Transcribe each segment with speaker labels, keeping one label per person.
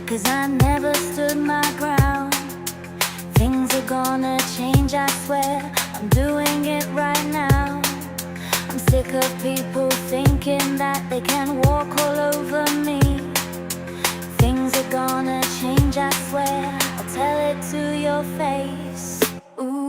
Speaker 1: 'cause I never stood my ground. Things are gonna change, I swear, I'm doing it right now. I'm sick of people thinking that they can walk all over me. Things are gonna change, I swear, I'll tell it to your face. Ooh.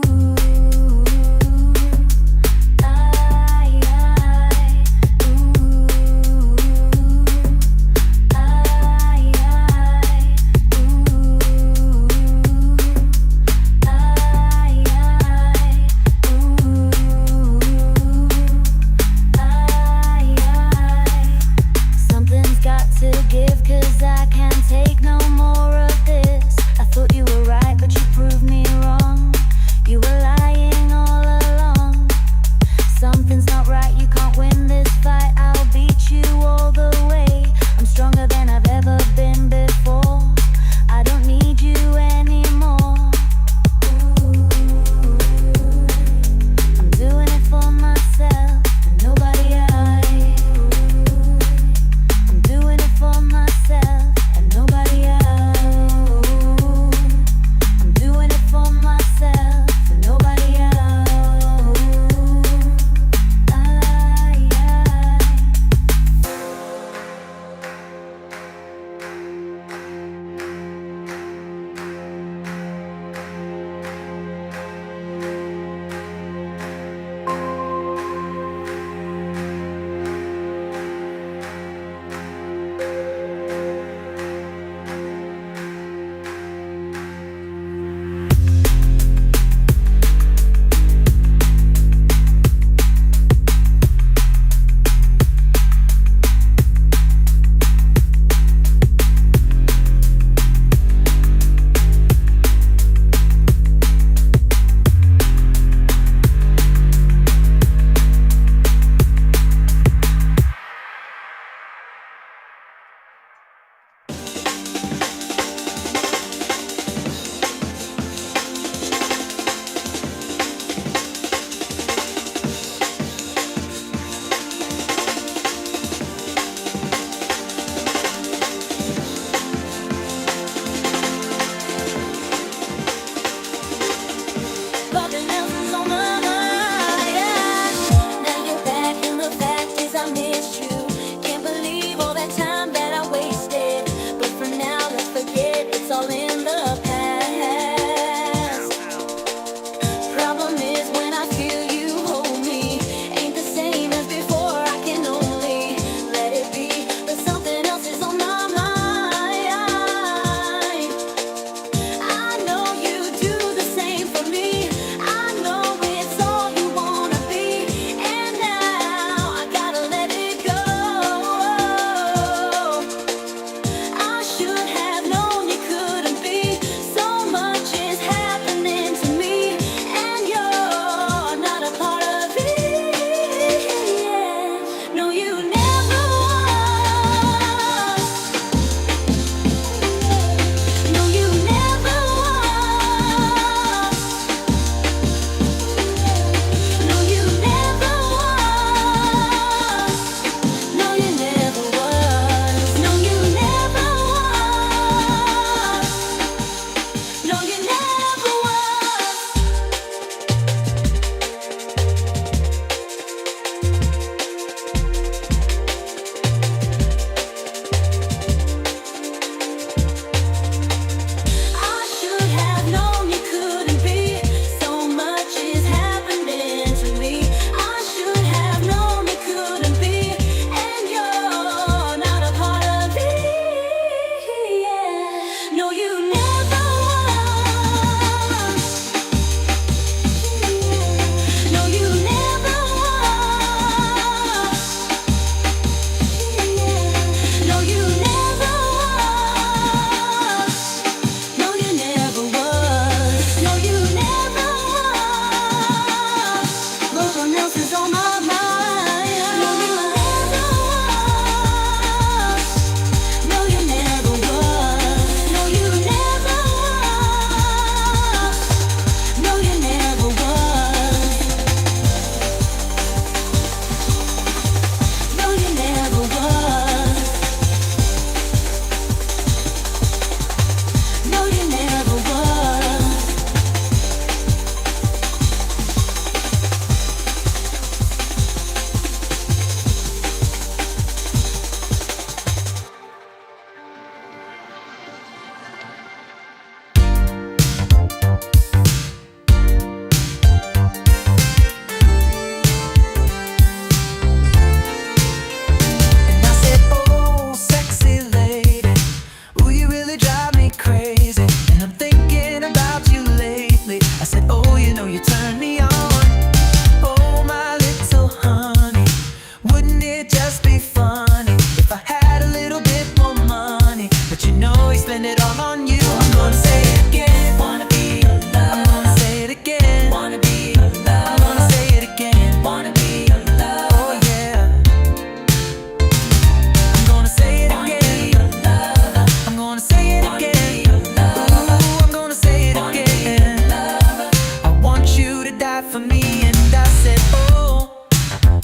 Speaker 2: and I said, oh,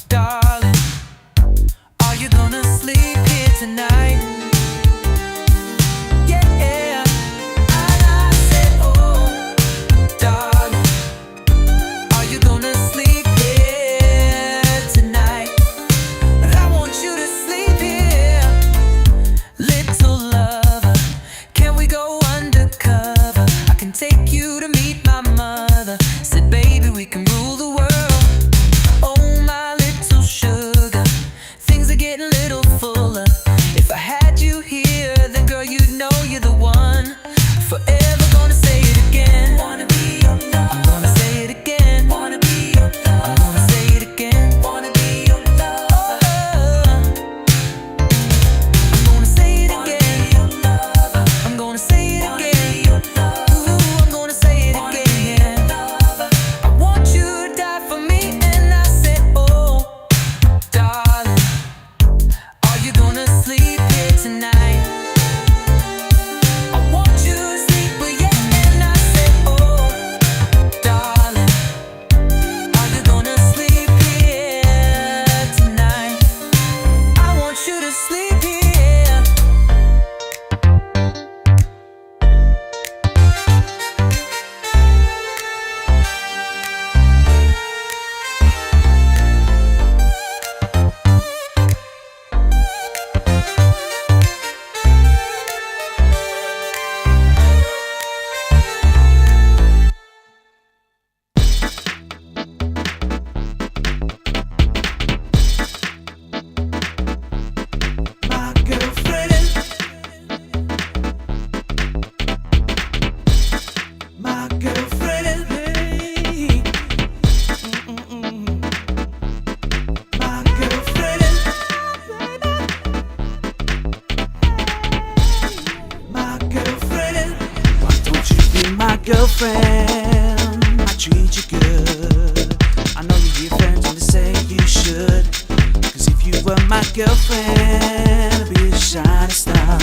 Speaker 2: darling, are you gonna sleep here tonight? Yeah. And I said, oh, darling, are you gonna sleep here tonight? But I want you to sleep here, little lover. Can we go undercover? I can take you to meet my mother. Said, baby, we can rule the world. Oh, my little sugar, things are getting a little fuller. If I had you here, then girl, you'd know you're the one. Forever gonna say it again. Wanna be your lover. I'm gonna say it again. Wanna be your lover. I'm gonna say it again. Wanna be your lover. I'm gonna say it again. I'm gonna say it again. Ooh, I'm gonna say it again. I want you to die for me, and I said, oh, darling, are you gonna sleep here tonight? I want you to sleep, but yeah, and I said, oh, darling, are you gonna sleep here tonight? I want you to sleep here. My girlfriend, my girlfriend, hey. My girlfriend, my girlfriend. Why don't you be my girlfriend? I treat you good. I know you hear friends when they say you should. Cause if you were my girlfriend, I'd be a shining star.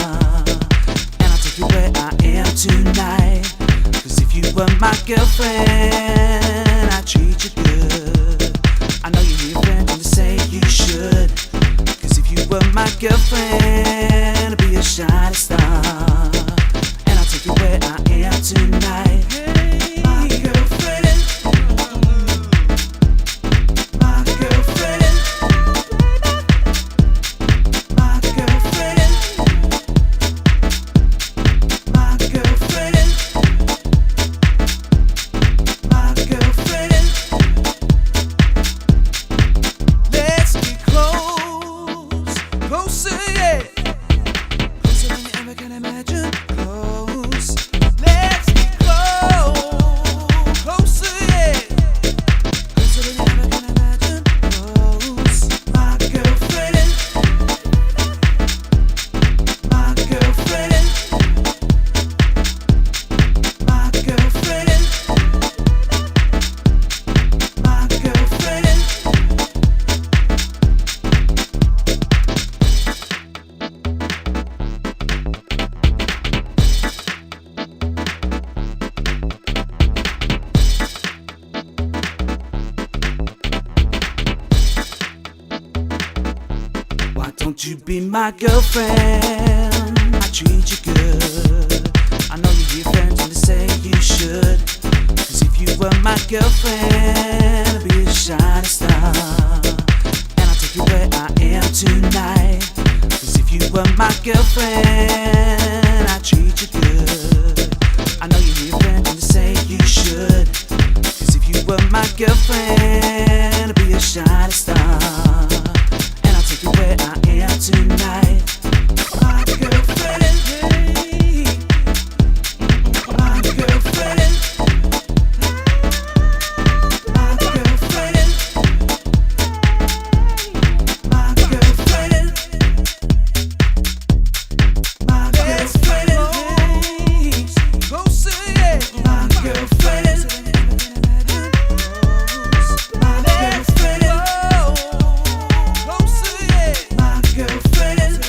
Speaker 2: And I'll take you where I am tonight. Cause if you were my girlfriend, I'd treat you good. I know you hear friends when they say you should. Cause if you were my girlfriend, I'd be a shining star. And I'll take you where I am tonight. My girlfriend, my girlfriend, my girlfriend, my girlfriend, my girlfriend. Let's get close, closer, yeah. Closer than you ever can imagine. Close. Let's get close, closer, yeah. Closer than you ever can imagine. Close. My girlfriend, my girlfriend, my girlfriend, my girlfriend. Why don't you be my girlfriend? I treat you good. I know you hear friends when they say you should. Cause if you were my girlfriend, I'd be a shining star. And I'll take you where I am tonight. Cause if you were my girlfriend, I'd treat you good. I know you hear friends when they say you should. Cause if you were my girlfriend, I'd be a shining star. And I'll take you where I am tonight. My girlfriend, hey. My girlfriend, my girlfriend, my girlfriend, my girlfriend, hey. Closer, yeah. My girlfriend, my girlfriend, closer, yeah. My girlfriend.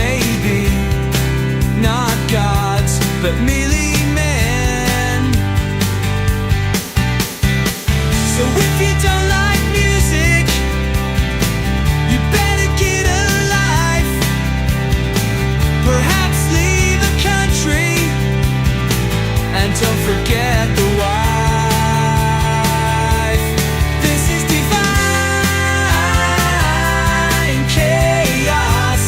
Speaker 2: maybe not gods, but merely men. So if you don't like music, you better get a life. Perhaps leave the country, and don't forget the wife. This is divine chaos.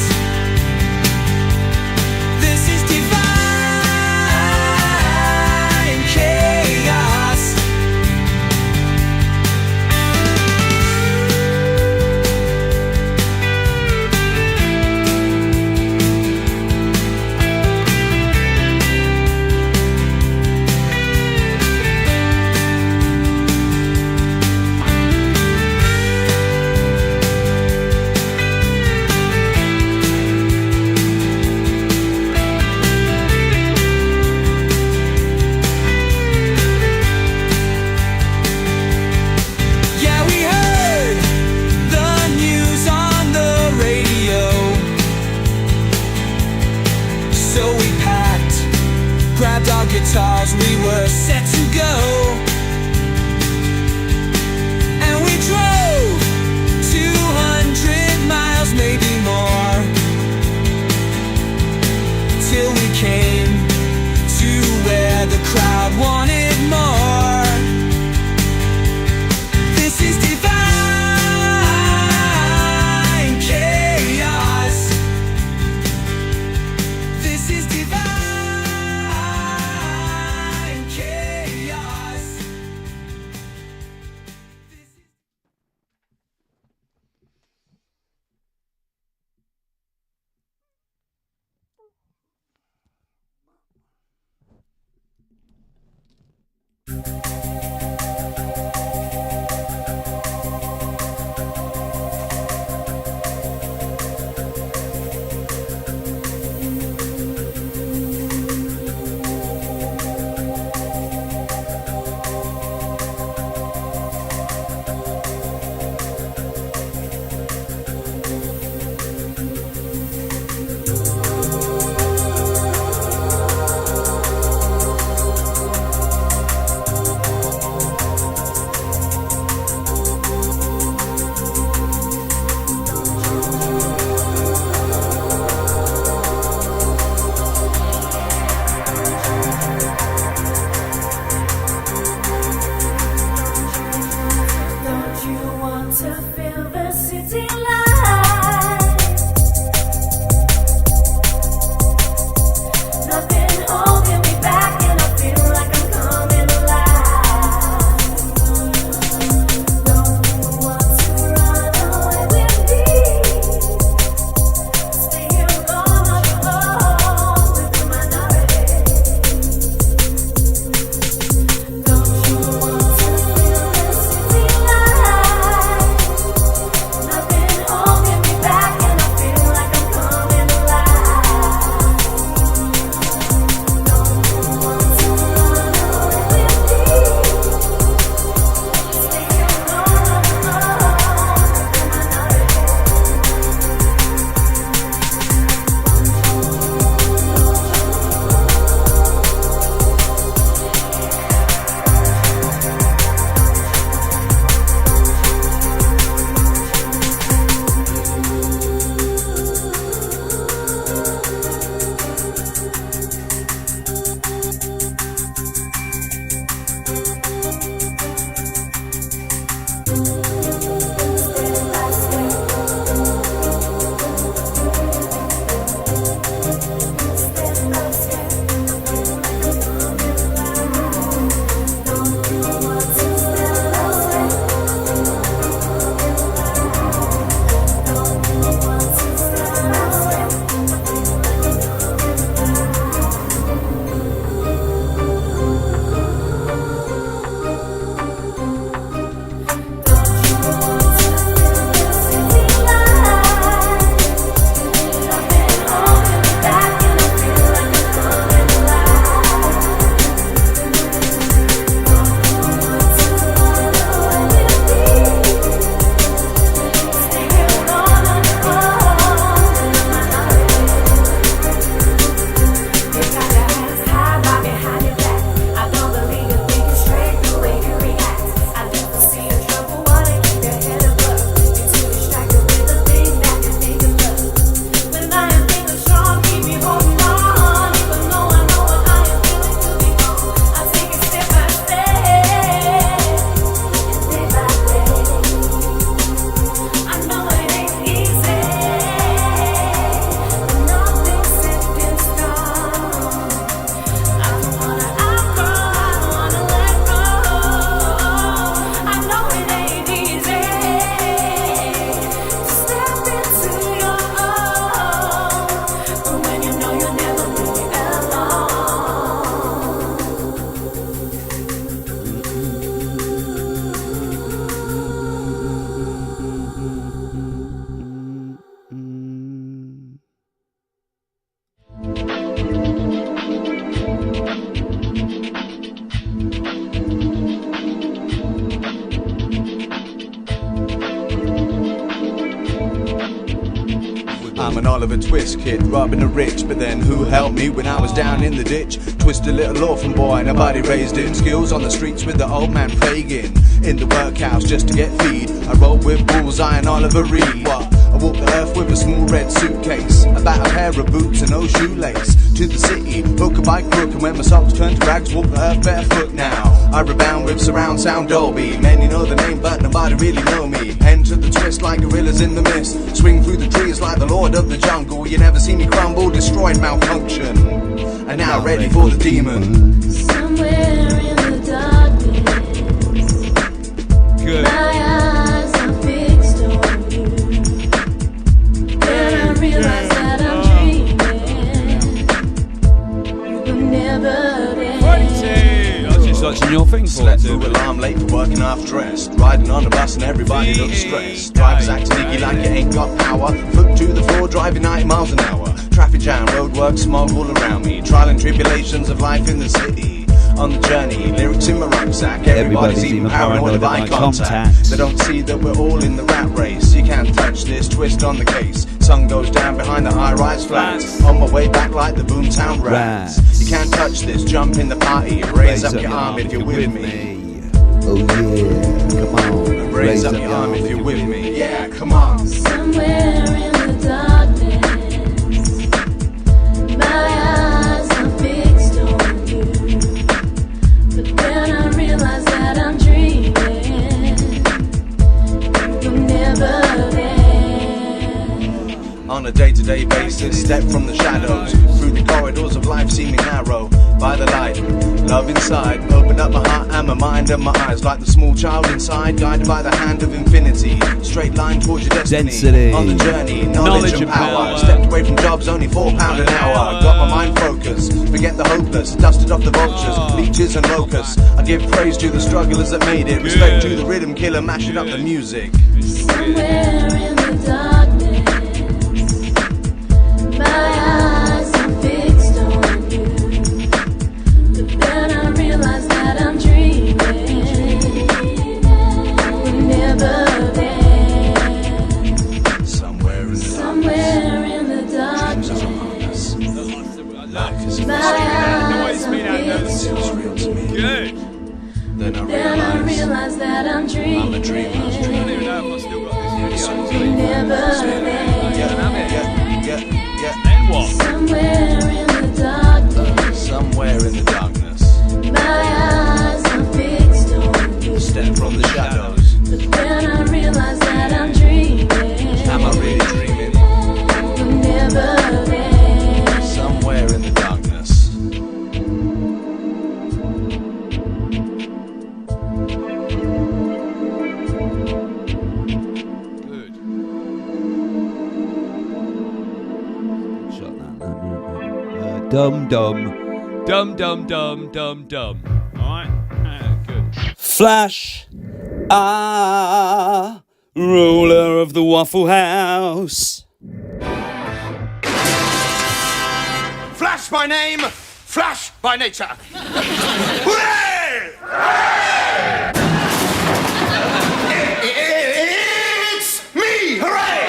Speaker 2: This is divine chaos. Yeah, we heard the news on the radio, so we packed, grabbed our guitars, we were set to go. And we drove 200 miles, maybe more, till we came to where the crowd wanted more. This is divine chaos. This is divine chaos.
Speaker 3: Oliver Twist kid, robbing the rich. But then who helped me when I was down in the ditch? Twist a little orphan boy, nobody raised him. Skills on the streets with the old man plaguing. In the workhouse just to get feed. I rolled with Bullseye and Oliver Reed. What? I walked the earth with a small red suitcase, about a pair of boots and no shoelace. To the city, hook a bike crook, and when my socks turned to rags, walk the earth barefoot now. I rebound with surround sound Dolby. Many know the name, but nobody really know me. Enter the twist like gorillas in the mist. Swing through the trees like the lord of the jungle. You never see me crumble, destroyed, malfunction. And now ready for the demon.
Speaker 1: Somewhere in the darkness,
Speaker 4: Good.
Speaker 1: my eyes are fixed on you. Then I realize that I'm dreaming. You've never been.
Speaker 4: That's just watching your thing for
Speaker 3: Slept
Speaker 4: it.
Speaker 3: through alarm late for working half dressed. Riding on the bus and everybody looks stressed. Drivers act sneaky like you ain't got power. Foot to the floor, driving 90 miles an hour. Traffic jam, roadwork, smog all around me. Trial and tribulations of life in the city. On the journey, lyrics in my rucksack. Everybody's even paranoid of eye contact. They don't see that we're all in the rat race. You can't touch this, twist on the case. Sun goes down behind the high-rise flats. On my way back like the Boomtown Rats. You can't touch this, jump in the party. Raise up your arm if you're with me.
Speaker 5: Oh yeah, come on.
Speaker 3: Raise up your arm if you're with me. Yeah, come on.
Speaker 1: Somewhere in the darkness, my eyes are fixed on you. But then I realize that I'm dreaming. You've never been.
Speaker 3: On a day-to-day basis, step from the shadows. Through the corridors of life seeming narrow. By the light, love inside. Open up my heart and my mind and my eyes. Like the small child inside, guided by the hand of infinity. Straight line towards your destiny.
Speaker 5: Density.
Speaker 3: On the journey, knowledge and power. Stepped away from jobs, only £4 an hour. Got my mind focused, forget the hopeless. Dusted off the vultures, leeches and locusts. I give praise to the strugglers that made it. Respect to the rhythm killer, mashing up the music.
Speaker 1: Somewhere in the darkness, my eyes are fixed on you. But then I realize that I'm dreaming. You've never been.
Speaker 3: Somewhere in the
Speaker 1: Somewhere in the darkness, my eyes are fixed on
Speaker 3: real to me.
Speaker 4: Good.
Speaker 3: Then I
Speaker 1: Then I realize that I'm dreaming.
Speaker 3: I'm a dreamer.
Speaker 4: I don't even know if I still got this
Speaker 1: You've
Speaker 4: video.
Speaker 1: never been.
Speaker 3: yeah.
Speaker 4: Then what?
Speaker 1: Somewhere in the darkness,
Speaker 3: Somewhere in the darkness,
Speaker 1: my eyes are fixed on you.
Speaker 3: step from the shadows.
Speaker 1: But then I realize that I'm dreaming.
Speaker 3: Am I really dreaming?
Speaker 1: You've never been.
Speaker 3: Somewhere in the darkness.
Speaker 4: Good.
Speaker 5: Shut that. Dum dum.
Speaker 4: Dum dum dum dum dum. Alright? Good.
Speaker 5: Flash. Ruler of the Waffle House.
Speaker 6: Flash by name, Flash by nature. Hooray! It's me! Hooray!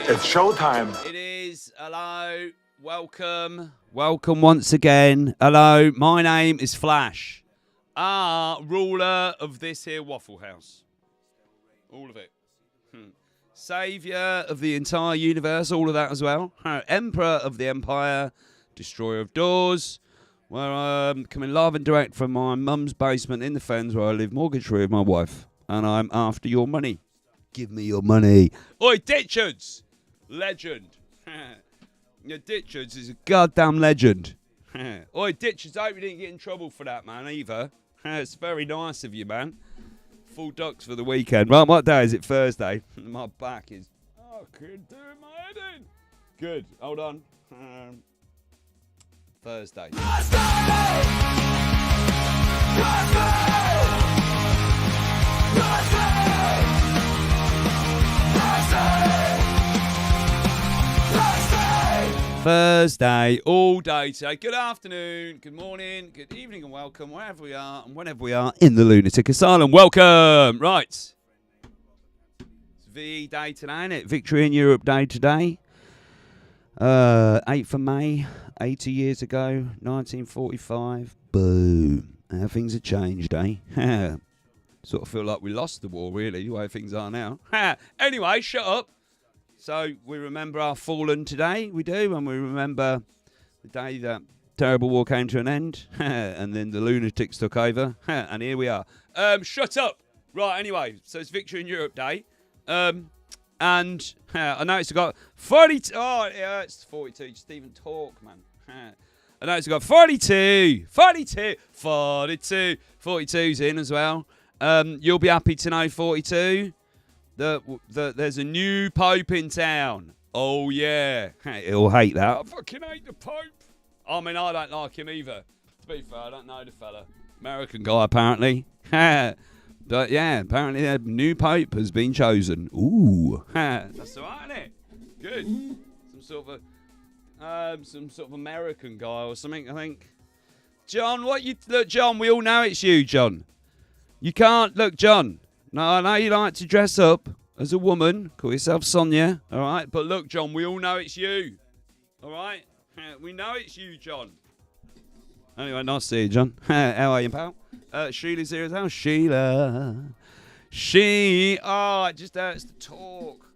Speaker 7: It's showtime.
Speaker 5: It is. Hello. Welcome. Welcome once again. Hello. My name is Flash.
Speaker 4: Ruler of this here Waffle House. All of it.
Speaker 5: Saviour of the entire universe. All of that as well. Emperor of the Empire. Destroyer of doors. Where I'm coming live and direct from my mum's basement in the Fens where I live mortgage-free with my wife. And I'm after your money. Give me your money.
Speaker 4: Oi, Ditchards! Legend.
Speaker 5: Yeah, Ditchards is a goddamn legend. Oi, Ditchards, I hope you didn't get in trouble for that, man, either. It's very nice of you, man. Full ducks for the weekend. Well, what day is it? Thursday. My back is... Oh, I couldn't do my head in. Good. Hold on. Thursday. Thursday, all day today. Good afternoon, good morning, good evening, and welcome wherever we are and whenever we are in the lunatic asylum. Welcome. Right. It's VE Day today, isn't it? Victory in Europe Day today. 8th of May, 80 years ago, 1945. Boom. How things have changed, eh? Sort of feel like we lost the war, really, the way things are now. Anyway, shut up. So we remember our fallen today, we do, and we remember the day that terrible war came to an end, and then the lunatics took over, and here we are. Shut up. Right, anyway, so it's Victory in Europe Day. And I noticed I got 42. Oh, yeah, it's 42. Just even talk, man. I noticed I got 42. 42's in as well. You'll be happy to know, 42, that there's a new Pope in town. Oh, yeah. He'll hate that. I fucking hate the Pope. I mean, I don't like him either. To be fair, I don't know the fella. American guy, apparently. But yeah, apparently the new Pope has been chosen. Ooh. That's all right, isn't it? Good. Some sort of American guy or something, I think. John, look, John, we all know it's you, John. You can't, look, John. No, I know you like to dress up as a woman. Call yourself Sonia, all right? But look, John, we all know it's you. All right? We know it's you, John. Anyway, nice to see you, John. How are you, pal? Sheila's here as well. Sheila. Oh, it just hurts to talk.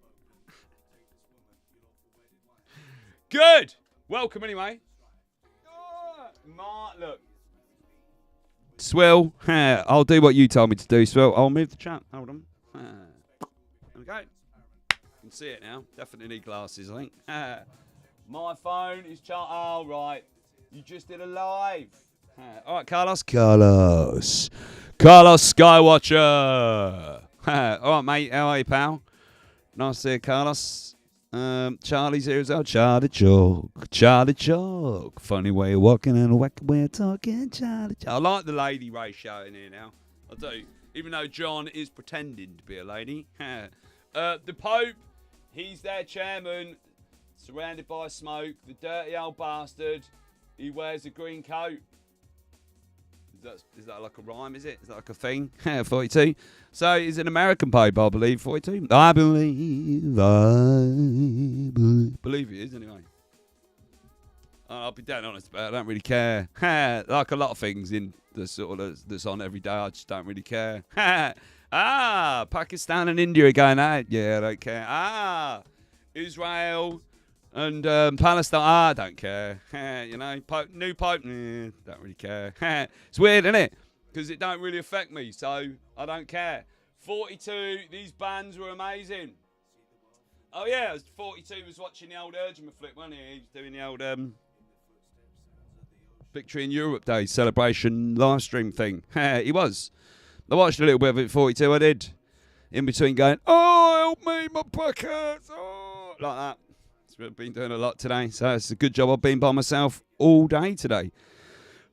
Speaker 5: Good. Welcome, anyway. Look. Swill. I'll do what you told me to do, Swill. I'll move the chat. Hold on. There we go. You can see it now. Definitely need glasses, I think. My phone is charged. Oh, right. You just did a live. All right, Carlos. Carlos Skywatcher. All right, mate. How are you, pal? Nice to see you, Carlos. Charlie's here as well. Charlie Chalk. Funny way of walking and a wacky way of talking. Charlie Chalk. I like the lady ratio in here now. I do. Even though John is pretending to be a lady. The Pope, he's their chairman. Surrounded by smoke, the dirty old bastard. He wears a green coat. Is that like a rhyme, is it? Is that like a thing? 42. So he's an American Pope, I believe, 42. I believe he is, anyway. I'll be dead honest about it. I don't really care. Like a lot of things in the sort of that's on every day, I just don't really care. Pakistan and India are going out. Yeah, I don't care. Israel and Palestine, I don't care. Pope, new Pope, don't really care. It's weird, isn't it? Because it don't really affect me, so I don't care. 42, these bands were amazing. Oh yeah, 42 was watching the old Urgent flick, wasn't he? He was doing the old Victory in Europe Day celebration live stream thing. He was. I watched a little bit of it, 42, I did. In between going, oh, help me, my back hurts, oh, like that. I've been doing a lot today, so it's a good job I've been by myself all day today.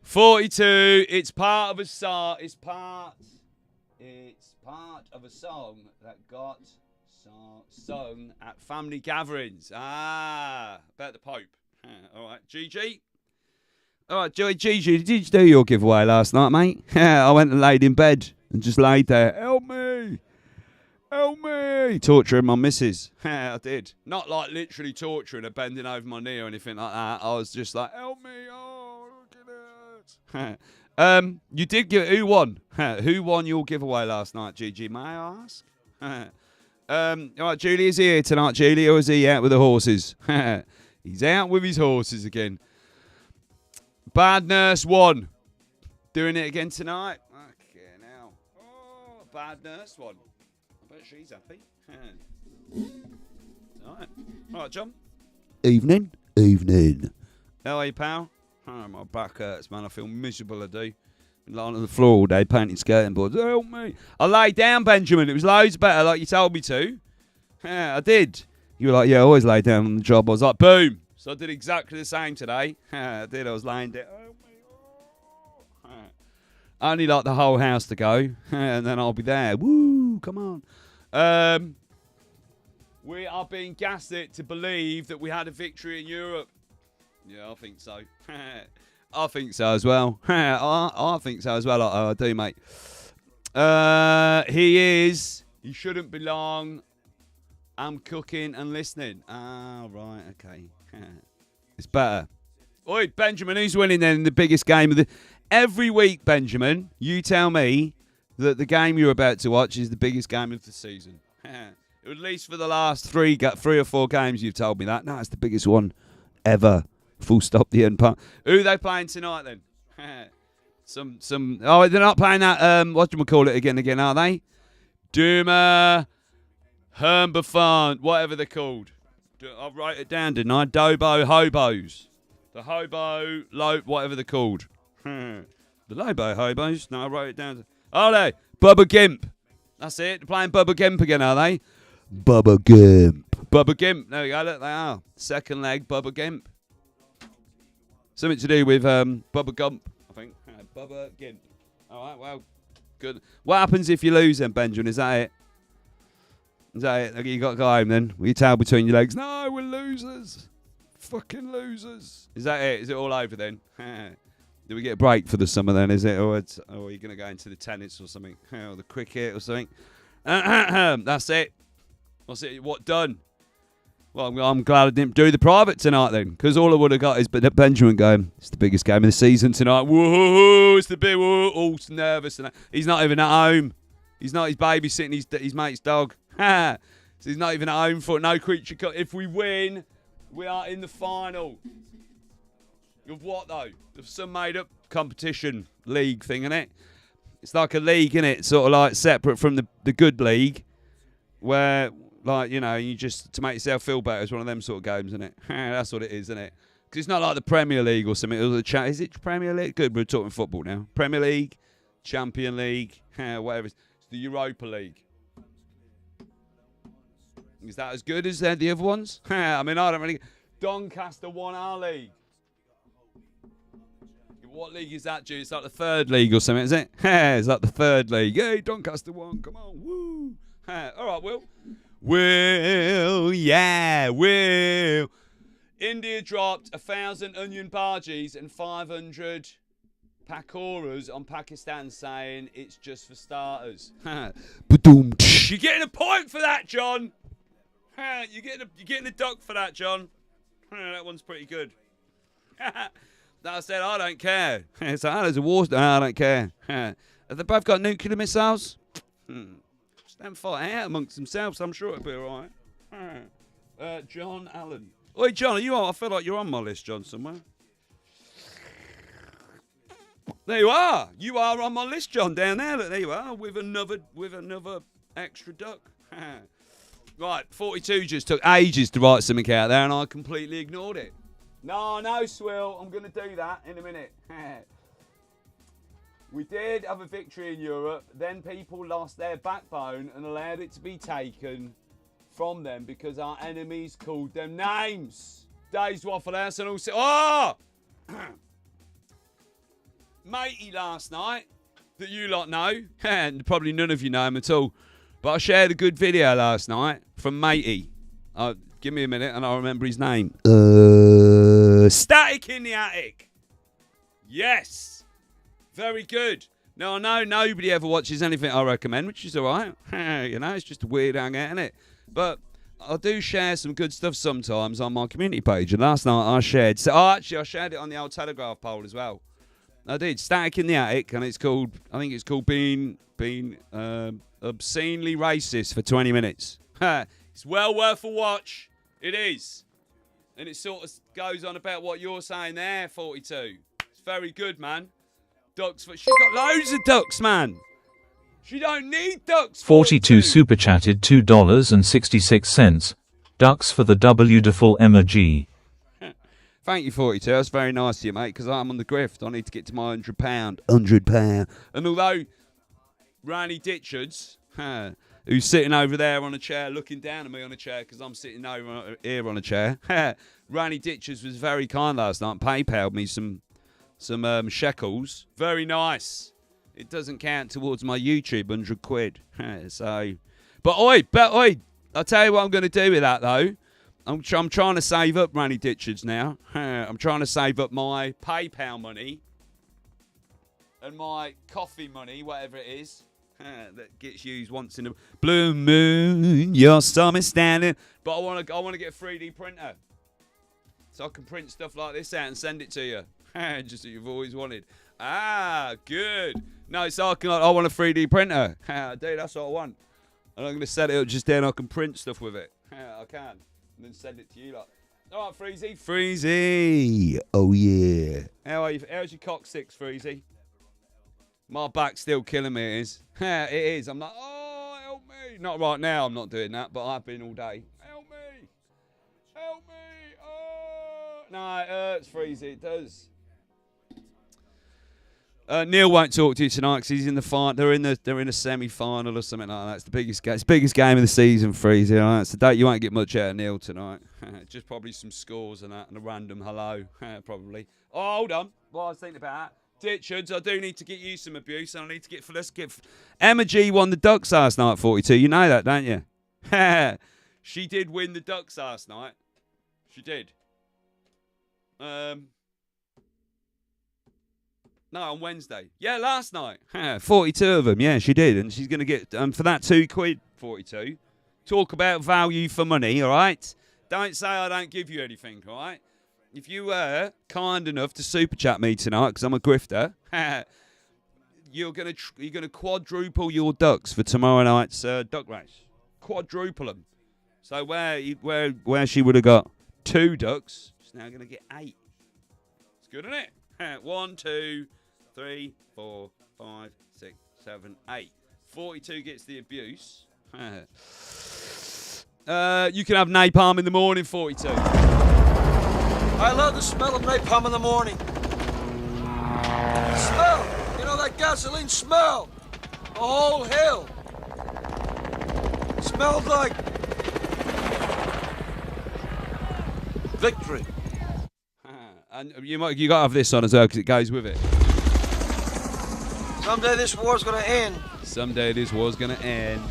Speaker 5: 42, it's part of a song. It's part of a song that got sung at family gatherings. About the Pope. All right, Gigi. All right, Gigi, did you do your giveaway last night, mate? I went and laid in bed and just laid there. Help me. Torturing my missus. I did. Not like literally torturing her, bending over my knee or anything like that. I was just like, help me. Oh, look at it. You did give. Who won? Who won your giveaway last night, Gigi? May I ask? All right, Julie, is he here tonight, Julie, or is he out with the horses? He's out with his horses again. Bad Nurse won. Doing it again tonight. Okay, now. Oh, Bad Nurse won. I bet she's happy. All right, John. Evening. How are you, pal? Oh, my back hurts, man. I feel miserable, I do. Been lying on the floor all day, painting skirting boards. Help me. I laid down, Benjamin. It was loads better, like you told me to. Yeah, I did. You were like, yeah, I always lay down on the job. I was like, boom. So I did exactly the same today. I did. I was laying down. Help me. I only like the whole house to go, and then I'll be there. Woo, come on. We are being gaslit to believe that we had a victory in Europe. Yeah, I think so. I think so as well. I think so as well. I do, mate. He shouldn't belong I'm cooking and listening. Ah, right, okay. It's better. Oi, Benjamin, who's winning then in the biggest game of the... Every week, Benjamin, you tell me that the game you're about to watch is the biggest game of the season. At least for the last three or four games you've told me that. No, it's the biggest one ever. Full stop, the end part. Who are they playing tonight then? Oh, they're not playing that, what do we call it again, are they? Duma... Hermbafan, whatever they're called. I'll write it down, didn't I? Dobo Hobos. The Hobo, whatever they're called. The Lobo Hobos? No, I wrote it down. Oh, no. Bubba Gimp. That's it. They're playing Bubba Gimp again, are they? Bubba Gimp. Bubba Gimp. There we go. Look, they are. Second leg, Bubba Gimp. Something to do with Bubba Gump, I think. Bubba Gimp. All right, well, good. What happens if you lose then, Benjamin? Is that it? Is that it? Okay, you got to go home then. With your tail between your legs. No, we're losers. Fucking losers. Is that it? Is it all over then? Do we get a break for the summer then, is it? Or are you going to go into the tennis or something? Or the cricket or something? That's it. What's it? What done? Well, I'm glad I didn't do the private tonight then. Because all I would have got is Benjamin going, it's the biggest game of the season tonight. Whoa, it's the big, whoa. Oh, nervous. He's not even at home. He's babysitting his mate's dog. So he's not even at home for no creature. If we win, we are in the final. Of what though? Of some made-up competition league thing, innit? It's like a league, innit? Sort of like separate from the good league, where like you just to make yourself feel better. It's one of them sort of games, innit? That's what it is, innit? Because it's not like the Premier League or something. Is it Premier League? Good, we're talking football now. Premier League, Champion League, whatever. It's the Europa League. Is that as good as the other ones? I mean, I don't really... Doncaster won our league. What league is that, Jude? It's like the third league or something, is it? It's like the third league. Hey, Doncaster won. Come on. Woo. All right, Will. Will. India dropped 1,000 onion bhajis and 500 pakoras on Pakistan, saying it's just for starters. You're getting a point for that, John. You're getting a duck for that, John. That one's pretty good. That said, I don't care. It's like, there's a war. No, I don't care. Have they both got nuclear missiles? Just them fight out amongst themselves. I'm sure it'll be all right. John Allen. Oi, John, are you on? I feel like you're on my list, John, somewhere. There you are. You are on my list, John, down there. Look, there you are, with another extra duck. Right, 42 just took ages to write something out there, and I completely ignored it. No, Swill, I'm going to do that in a minute. We did have a victory in Europe, then people lost their backbone and allowed it to be taken from them because our enemies called them names. DavesWaffleHouse and also... Oh! Matey last night, that you lot know, and probably none of you know him at all, but I shared a good video last night from Matey. Give me a minute and I'll remember his name. Static in the Attic. Yes. Very good. Now, I know nobody ever watches anything I recommend, which is all right. It's just a weird hangout, isn't it? But I do share some good stuff sometimes on my community page. And last night I shared... I shared it on the old Telegraph poll as well. I did. Static in the Attic, and it's called... I think it's called being obscenely racist for 20 minutes. It's well worth a watch. It is. And it sort of goes on about what you're saying there, 42. It's very good, man. Ducks. She's got loads of ducks, man. She don't need ducks.
Speaker 7: 42 super chatted $2.66. Ducks for the wonderful Emma G.
Speaker 5: Thank you, 42. That's very nice of you, mate, because I'm on the grift. I need to get to my £100. £100. And although Randy Ditchards, who's sitting over there on a chair, looking down at me on a chair, because I'm sitting over here on a chair, Randy Ditchards was very kind last night. PayPal'd me some shekels. Very nice. It doesn't count towards my YouTube £100. But oi, I'll tell you what I'm going to do with that, though. I'm trying to save up Randy Ditchards now. I'm trying to save up my PayPal money and my coffee money, whatever it is. that gets used once in a blue moon. Your summer standing. But I want to get a 3D printer so I can print stuff like this out and send it to you. Just that you've always wanted. Ah, good. No, so I want a 3D printer. Dude, that's what I want. And I'm going to set it up just there and I can print stuff with it. I can. And then send it to you. Like, all right, Freezy. Freezy. Oh, yeah. How are you? How's your coccyx, Freezy? My back's still killing me, it is. It is. I'm like, oh, help me. Not right now, I'm not doing that, but I've been all day. Help me. Help me. Oh. No, it hurts, Freezy. It does. Neil won't talk to you tonight because he's in the final. They're in a semi-final or something like that. It's the biggest game. It's the biggest game of the season, Freezy. Right? It's the date you won't get much out of Neil tonight. Just probably some scores and that, and a random hello, probably. Oh, hold on. What I was thinking about. Ditchards, I do need to get you some abuse. I need to get. Let's get. Emma G won the Ducks last night at 42. You know that, don't you? She did win the Ducks last night. She did. No, on Wednesday. Yeah, last night. 42 of them. Yeah, she did. And she's going to get, for that £2, 42. Talk about value for money, all right? Don't say I don't give you anything, all right? If you were kind enough to super chat me tonight, because I'm a grifter, you're gonna quadruple your ducks for tomorrow night's duck race. Quadruple them. So where she would have got 2 ducks, she's now going to get 8. It's good, isn't it? 1, 2, 3, 4, 5, 6, 7, 8. 42 gets the abuse. You can have napalm in the morning, 42.
Speaker 8: I love the smell of napalm in the morning. The smell, you know, that gasoline smell. The whole hill. Smells like victory.
Speaker 5: And you got to have this on as well because it goes with it.
Speaker 8: Someday this war's gonna end.
Speaker 5: Someday this war's gonna end.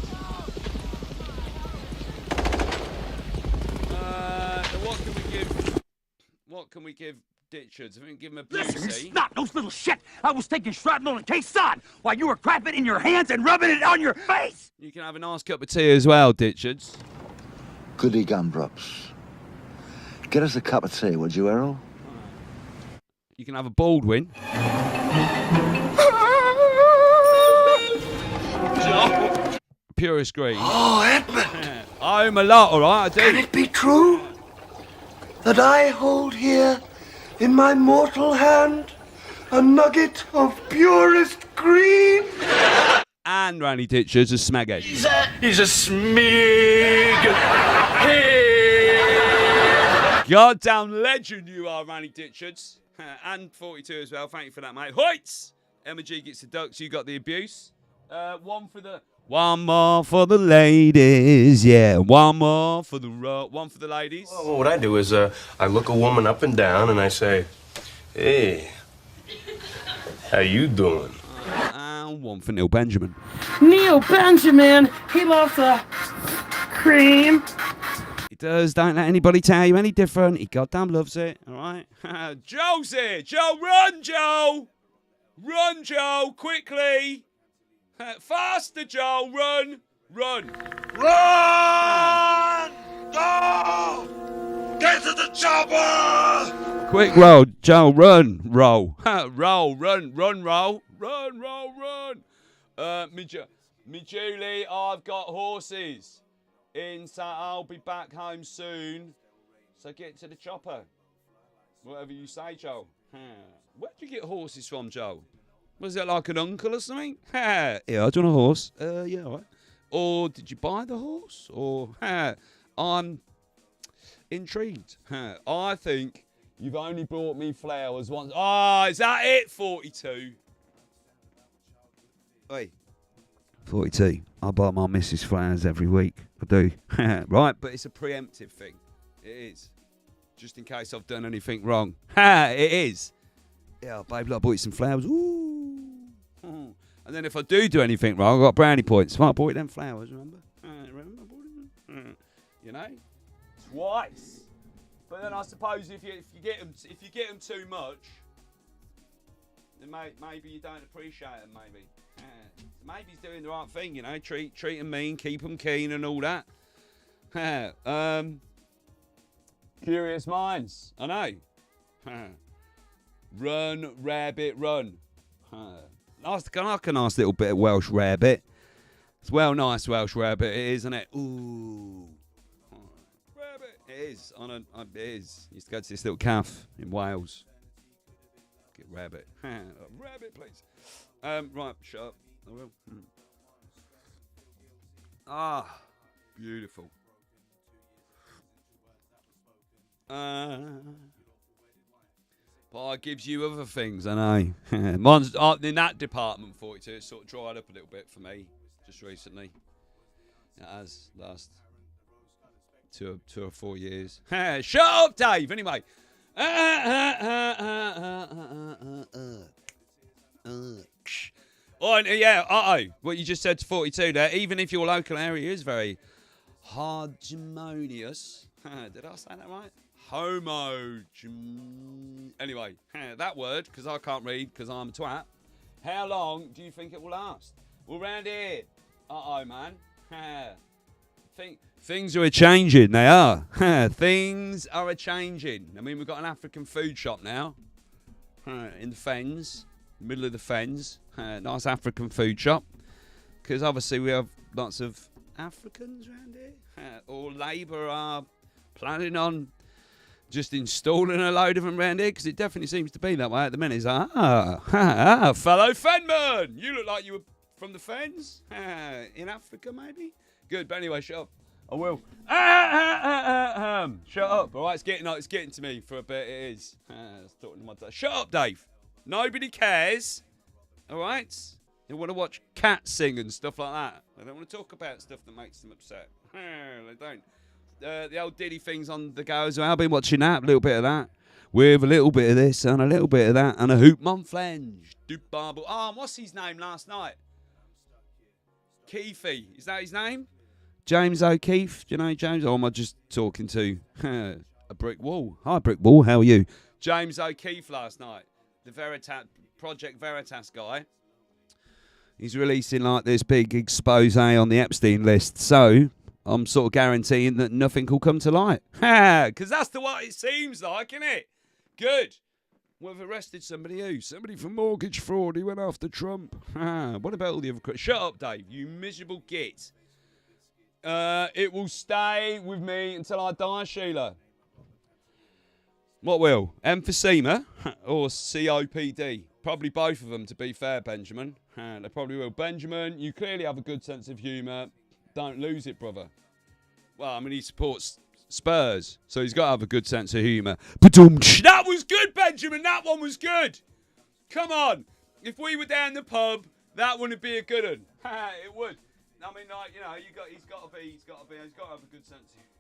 Speaker 5: What can we give Ditchards? If we can give him a
Speaker 9: Listen, you
Speaker 5: Busey.
Speaker 9: snot-nosed little shit! I was taking shrapnel and K-Sod while you were crapping it in your hands and rubbing it on your face!
Speaker 5: You can have a nice cup of tea as well, Ditchards.
Speaker 10: Goody gumdrops. Get us a cup of tea, would you, Errol?
Speaker 5: You can have a Baldwin. Purest green.
Speaker 6: Oh, Edmund!
Speaker 5: I owe him a lot, all right, I do.
Speaker 6: Can it be true that I hold here in my mortal hand a nugget of purest green?
Speaker 5: And Randy Ditchards a smeghead.
Speaker 6: He's a smig. Hey.
Speaker 5: Goddamn legend you are, Randy Ditchards. And 42 as well. Thank you for that, mate. Hoits! Emma G gets the ducks. You got the abuse. One more for the ladies, yeah. One more for the one for the ladies.
Speaker 11: Well, what I do is I look a woman up and down and I say, "Hey, how you doing?"
Speaker 5: And one for Neil Benjamin.
Speaker 12: Neil Benjamin, he loves the cream.
Speaker 5: He does. Don't let anybody tell you any different. He goddamn loves it. All right. Joe's here. Joe, run, Joe. Run, Joe, quickly. Faster, Joe! Run! Run!
Speaker 6: Run! Go! Get to the chopper!
Speaker 5: Quick roll, Joe, run! Roll. Roll, run, roll. Run, run! Me Julie, I've got horses. So I'll be back home soon. So get to the chopper. Whatever you say, Joe. Where'd you get horses from, Joe? Was it like an uncle or something? Yeah, do you want a horse? Yeah, all right. Or did you buy the horse? Or, I'm intrigued. I think you've only brought me flowers once. Oh, is that it, 42? Oi. 42. I buy my missus flowers every week. I do. Right, but it's a preemptive thing. It is. Just in case I've done anything wrong. It is. Yeah, babe, look, I bought you some flowers. Ooh. And then if I do anything wrong, I've got brownie points. Well, I bought you them flowers, remember? Remember I bought them? You know? Twice. But then I suppose if you get them too much, then maybe you don't appreciate them. Maybe. Maybe he's doing the right thing. You know, treat them mean, keep them keen, and all that. Curious minds. I know. Run, rabbit, run. Nice, like a nice little bit of Welsh rabbit. It's nice Welsh rabbit, it is, isn't it? Ooh. Rabbit. It is. It is. Used to go to this little calf in Wales. Get rabbit. Rabbit, please. Right, shut up. I will. Ah, beautiful. But it gives you other things, I know. Mine's in that department, 42. It's sort of dried up a little bit for me just recently. It has last 2 or 4 years. Shut up, Dave. Anyway. What you just said to 42 there. Even if your local area is very harmonious. Did I say that right? Anyway, that word, because I can't read, because I'm a twat. How long do you think it will last? Well, round here. Man. Things are a-changing, they are. Things are a-changing. I mean, we've got an African food shop now. In the Fens. Middle of the Fens. Nice African food shop. Because obviously we have lots of Africans around here. Or Labour are planning on just installing a load of them around here, because it definitely seems to be that way at the minute. It's like, fellow Fenman, you look like you were from the Fens, in Africa maybe. Good, but anyway, shut up. I will. Shut up. All right, it's getting to me for a bit. It is. I was talking to my dad. Shut up, Dave. Nobody cares. All right. They want to watch cats sing and stuff like that. They don't want to talk about stuff that makes them upset. They don't. The old Diddy things on the go as well. I've been watching that, a little bit of that. With a little bit of this and a little bit of that and a hoop mon flange. Doop barble. What's his name last night? Keefy. Is that his name? James O'Keefe. Do you know James? Or am I just talking to a brick wall? Hi, brick wall. How are you? James O'Keefe last night. The Project Veritas guy. He's releasing like this big expose on the Epstein list. So I'm sort of guaranteeing that nothing will come to light. Because that's what it seems like, isn't it? Good. We've arrested somebody who? Somebody for mortgage fraud. He went after Trump. What about all the other... Shut up, Dave, you miserable git. It will stay with me until I die, Sheila. What will? Emphysema or COPD? Probably both of them, to be fair, Benjamin. They probably will. Benjamin, you clearly have a good sense of humour. Don't lose it, brother. Well, I mean, he supports Spurs, so he's got to have a good sense of humour. That was good, Benjamin. That one was good. Come on. If we were down the pub, that wouldn't be a good one. It would. I mean, like, you know, he's got to have a good sense of humour.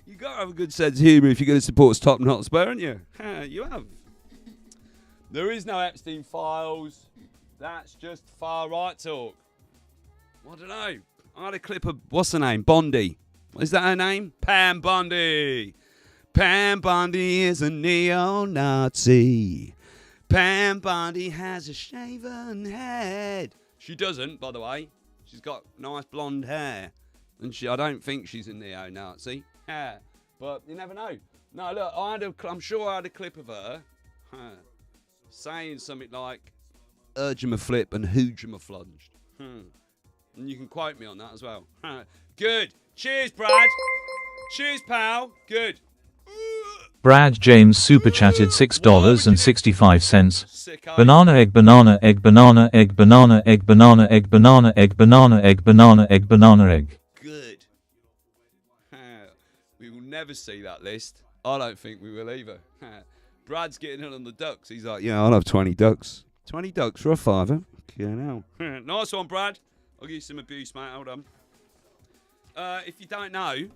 Speaker 5: You got to have a good sense of humour if you're going to support Tottenham Hotspur, aren't you? You have. There is no Epstein files. That's just far right talk. I don't know. I had a clip of, what's her name? Bondi. Is that her name? Pam Bondi. Pam Bondi is a neo-Nazi. Pam Bondi has a shaven head. She doesn't, by the way. She's got nice blonde hair. And I don't think she's a neo-Nazi. But you never know. No, look, I'm sure I had a clip of her saying something like, urging a flip and hooging a flunged. And you can quote me on that as well. Good. Cheers, Brad. Cheers, pal. Good.
Speaker 7: Brad James super chatted $6.65. Banana egg banana egg banana egg banana egg banana egg banana egg banana egg banana egg banana egg.
Speaker 5: Good. We will never see that list. I don't think we will either. Brad's getting in on the ducks. He's like, yeah, I'll have 20 ducks. 20 ducks for a $5. Okay, now. Nice one, Brad. I'll give you some abuse, mate. Hold on. If you don't know,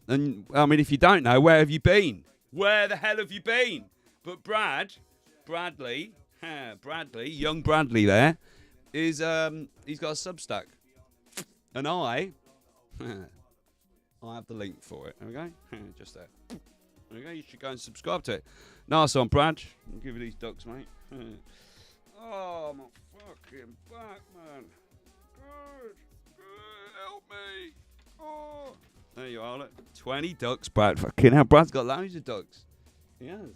Speaker 5: and I mean, if you don't know, where have you been? Where the hell have you been? But Bradley, young Bradley there, is he's got a Substack, and I I have the link for it. There we go. Just there. There we go. You should go and subscribe to it. Nice one, Brad. I'll give you these ducks, mate. Oh, my fucking back, man. Good. Help me. Oh. There you are, look. 20 ducks, Brad. Fucking hell, Brad's got loads of ducks. He has.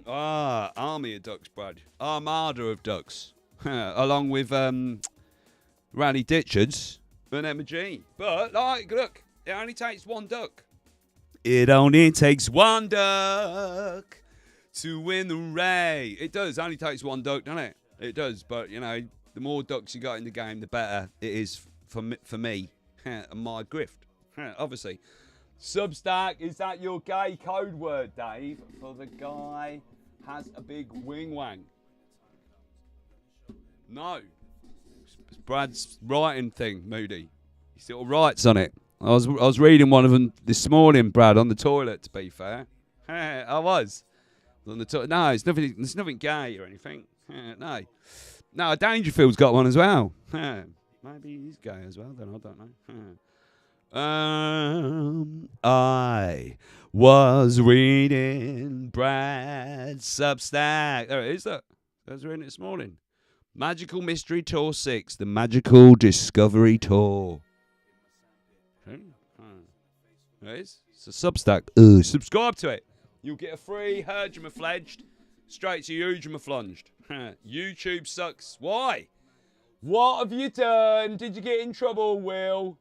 Speaker 5: Army of ducks, Brad. Armada of ducks. Along with Rally Ditchards and Emma G. But, like, look, it only takes one duck. It only takes one duck to win the race. It does. It only takes one duck, doesn't it? It does. But, you know, the more ducks you got in the game, the better it is for me and my grift. Obviously. Substack, is that your gay code word, Dave? For the guy has a big wing wang. No. It's Brad's writing thing, Moody. He still writes on it. I was reading one of them this morning, Brad, on the toilet, to be fair. I was. On the toilet. No, it's nothing gay or anything. No. No, Dangerfield's got one as well. Maybe he's gay as well, then I don't know. I was reading Brad's Substack. There it is, look. I was reading it this morning. Magical Mystery Tour 6, the Magical Discovery Tour. There it is. It's a Substack. Subscribe to it. You'll get a free Hergema-fledged straight to Eugema-flunged. YouTube sucks. Why? What have you done? Did you get in trouble, Will?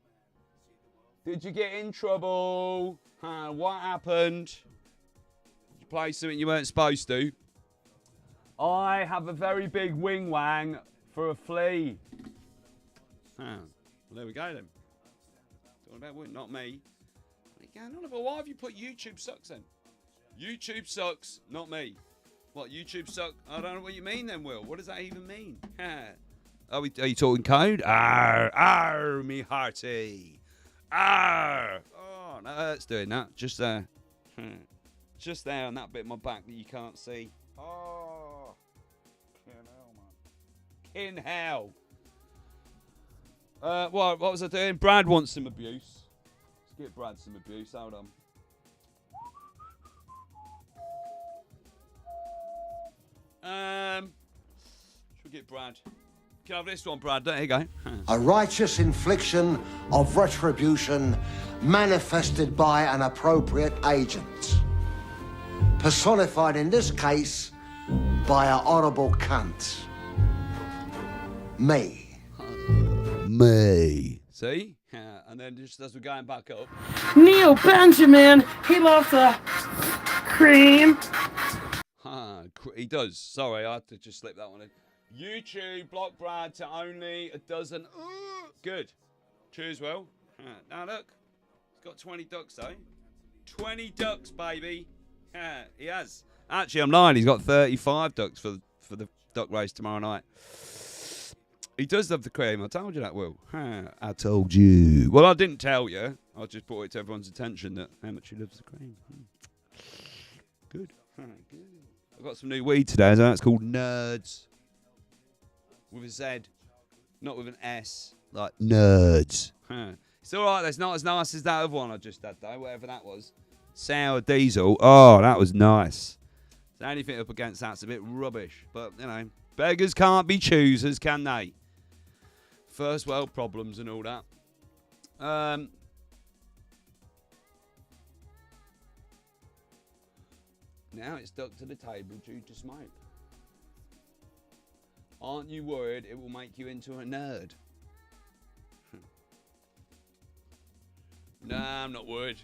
Speaker 5: Did you get in trouble? What happened? Did you play something you weren't supposed to? I have a very big wing wang for a flea. Well, there we go then. Not me. Why have you put YouTube sucks then? YouTube sucks, not me. What, YouTube suck? I don't know what you mean then, Will. What does that even mean? Are you talking code? Arr, me hearty. Arr! Oh, no, that's doing that. Just there. Just there on that bit of my back that you can't see. Oh. Kin hell, man. Kin hell. What was I doing? Brad wants some abuse. Let's give Brad some abuse. Hold on. Should we get Brad? Can I have this one, Brad? There you go.
Speaker 10: A righteous infliction of retribution manifested by an appropriate agent. Personified in this case by a horrible cunt. Me.
Speaker 5: Me. See? And then just as we're going back up.
Speaker 12: Neil Benjamin, he loves a cream.
Speaker 5: He does. Sorry, I had to just slip that one in. YouTube, block Brad to only a dozen. Good. Cheers, Will. Now look, he's got 20 ducks though. 20 ducks, baby. He has. Actually, I'm lying. He's got 35 ducks for the duck race tomorrow night. He does love the cream. I told you that, Will. I told you. Well, I didn't tell you. I just brought it to everyone's attention that how much he loves the cream. Good. Good. I've got some new weed today as well. It's called Nerds. With a Z, not with an S, like nerds. It's all right. That's not as nice as that other one I just had, though. Whatever that was, sour diesel. Oh, that was nice. So anything up against that's a bit rubbish. But you know, beggars can't be choosers, can they? First world problems and all that. Now it's stuck to the table due to smoke. Aren't you worried it will make you into a nerd? Nah, I'm not worried.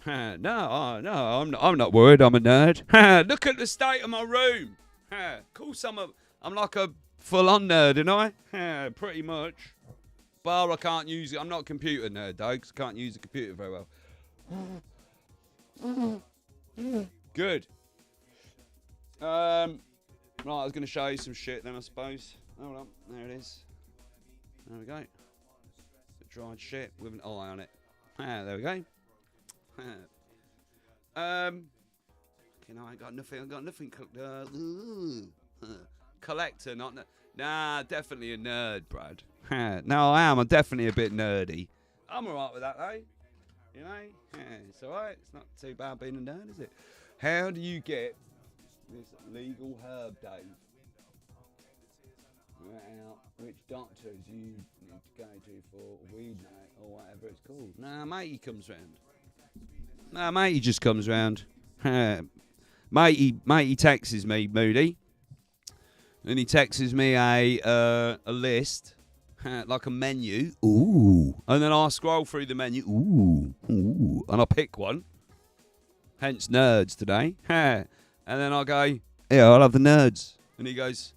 Speaker 5: No, I'm not worried. I'm a nerd. Look at the state of my room. Of course, I'm like a full-on nerd, you know? Pretty much. Bar I can't use it. I'm not a computer nerd, though, because I can't use a computer very well. Good. Right, I was going to show you some shit then, I suppose. Hold on, there it is. There we go. The dried shit with an eye on it. There we go. You know, I got nothing cooked. Collector, not... Nah, definitely a nerd, Brad. No, I am. I'm definitely a bit nerdy. I'm all right with that, though. You know? Yeah, it's all right. It's not too bad being a nerd, is it? How do you get this legal herb, Dave? Out which doctors you need to go to for weed night or whatever it's called. Nah, matey comes round. Nah, matey just comes round. matey texts me, Moody, and he texts me a list, like a menu. Ooh, and then I'll scroll through the menu. Ooh, and I'll pick one. Hence nerds today. And then I'll go, yeah, I'll have the nerds. And he goes,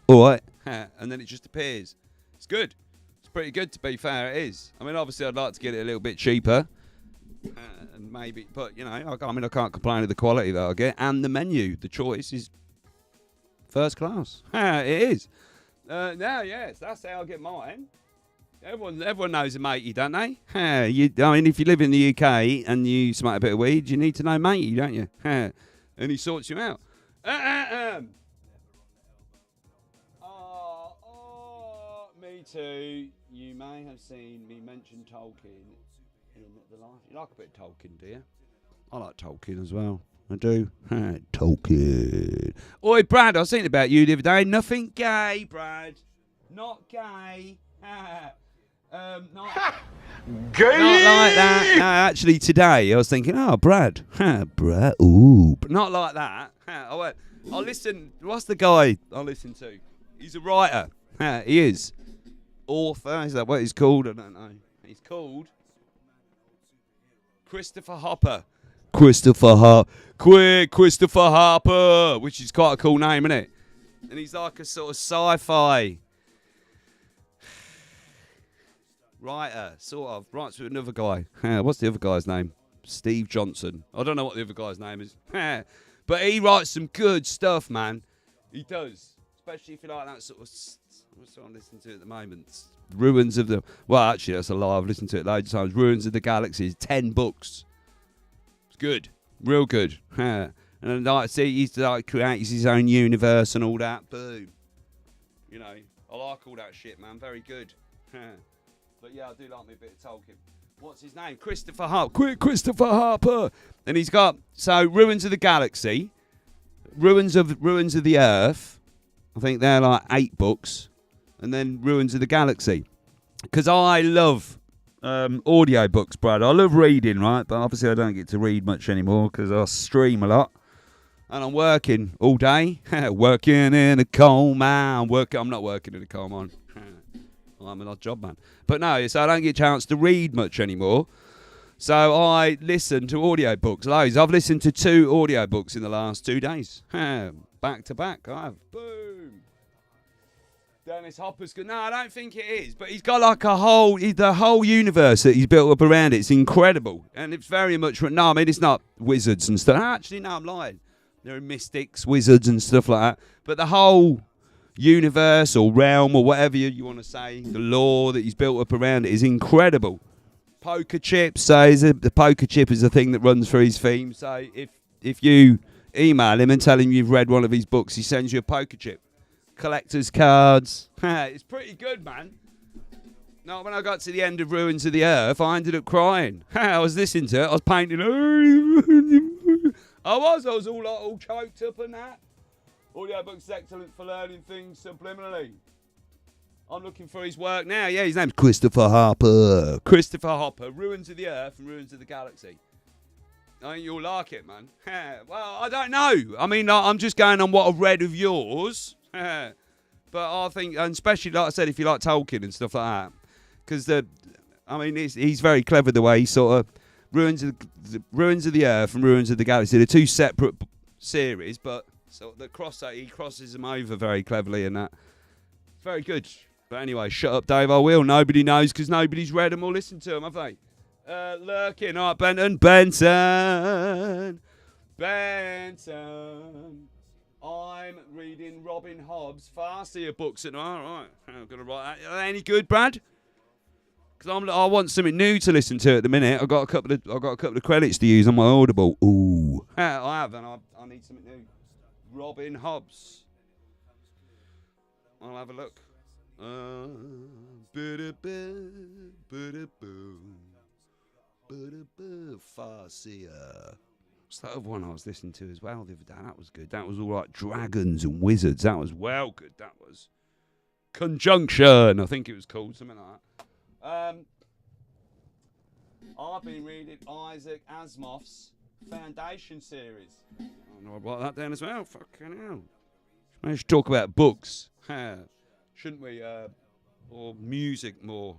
Speaker 5: all right. And then it just appears. It's good. It's pretty good, to be fair. It is. I mean, obviously, I'd like to get it a little bit cheaper, and maybe, but you know, I mean, I can't complain of the quality that I get, and the menu, the choice is first class. It is. Now, yes, that's how I get mine. Everyone knows a matey, don't they? I mean, if you live in the UK and you smoke a bit of weed, you need to know matey, don't you? And he sorts you out. Me too. You may have seen me mention Tolkien in the life. You like a bit of Tolkien, do you? I like Tolkien as well. I do. Tolkien. Oi, Brad, I was thinking about you the other day. Nothing gay, Brad. Not gay. Not
Speaker 6: Gay!
Speaker 5: Not like that. No, actually, today I was thinking, oh, Brad. Brad. Ooh. But not like that. I'll listen. What's the guy I listen to? He's a writer. He is. Author. Is that what he's called? I don't know. He's called Christopher Hopper. Christopher Harper, which is quite a cool name, isn't it? And he's like a sort of sci-fi writer, sort of. Writes with another guy. What's the other guy's name? Steve Johnson. I don't know what the other guy's name is. But he writes some good stuff, man. He does. Especially if you like that sort of... What's what I'm listening to at the moment? Ruins of the... Well, actually, that's a lie. I've listened to it loads of times. Ruins of the Galaxy. 10 books. It's good. Real good. And like, see, he used to like create his own universe and all that. Boom. You know, I like all that shit, man. Very good. But yeah, I do like me a bit of Tolkien. What's his name? Christopher Harper. Christopher Harper. And he's got, so, Ruins of the Galaxy, Ruins of the Earth. I think they're like 8 books. And then Ruins of the Galaxy. Because I love audio books, Brad. I love reading, right? But obviously I don't get to read much anymore because I stream a lot. And I'm working all day. Working in a coal mine. I'm not working in a coal mine. I'm an odd job man. But no, so I don't get a chance to read much anymore. So I listen to audio books. Loads. I've listened to 2 audio books in the last 2 days. Back to back. I have. Boom. Dennis Hopper's good. No, I don't think it is. But he's got like the whole universe that he's built up around it. It's incredible. And it's very much... No, I mean, it's not wizards and stuff. Actually, no, I'm lying. There are mystics, wizards and stuff like that. But the whole universe or realm or whatever you want to say, the lore that he's built up around it is incredible. Poker chips. So the poker chip is a thing that runs through his theme. So if you email him and tell him you've read one of his books, he sends you a poker chip. Collector's cards. It's pretty good, man. No, when I got to the end of Ruins of the Earth, I ended up crying. I was listening to it. I was painting. I was all choked up and that. Audio book's excellent for learning things subliminally. I'm looking for his work now. Yeah, his name's Christopher Harper. Christopher Harper. Ruins of the Earth and Ruins of the Galaxy. I think you'll like it, man. Well, I don't know. I mean, I'm just going on what I've read of yours. But I think, and especially, like I said, if you like Tolkien and stuff like that, because he's very clever the way he sort of Ruins of the Earth and Ruins of the Galaxy. They're 2 separate series, but so he crosses them over very cleverly and that. Very good. But anyway, shut up, Dave. I will. Nobody knows because nobody's read them or listened to them, have they? Lurking. All right, Benton. I'm reading Robin Hobb's Farseer books at all right. I'm gonna write that. Are they any good, Brad? Because I want something new to listen to at the minute. I've got a couple of credits to use on my Audible. Ooh, I have, and I need something new. Robin Hobb's. I'll have a look. Farsia. What's that other one I was listening to as well the other day? That was good. That was all like dragons and wizards. That was well good. That was Conjunction, I think it was called, something like that. I've been reading Isaac Asimov's Foundation series. I'll write that down as well. Fucking hell. We should talk about books, shouldn't we? Or music more.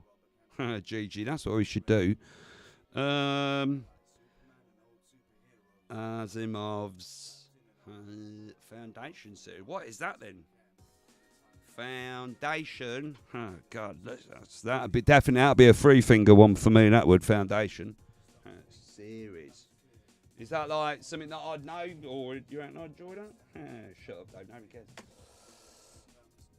Speaker 5: Gigi, that's what we should do. Asimov's Foundation series. What is that then? Foundation. Oh God, that'd be definitely. That'd be a three finger one for me. That would Foundation series. Is that like something that I'd know, or you reckon I'd enjoy that? Shut up, though. Nobody cares.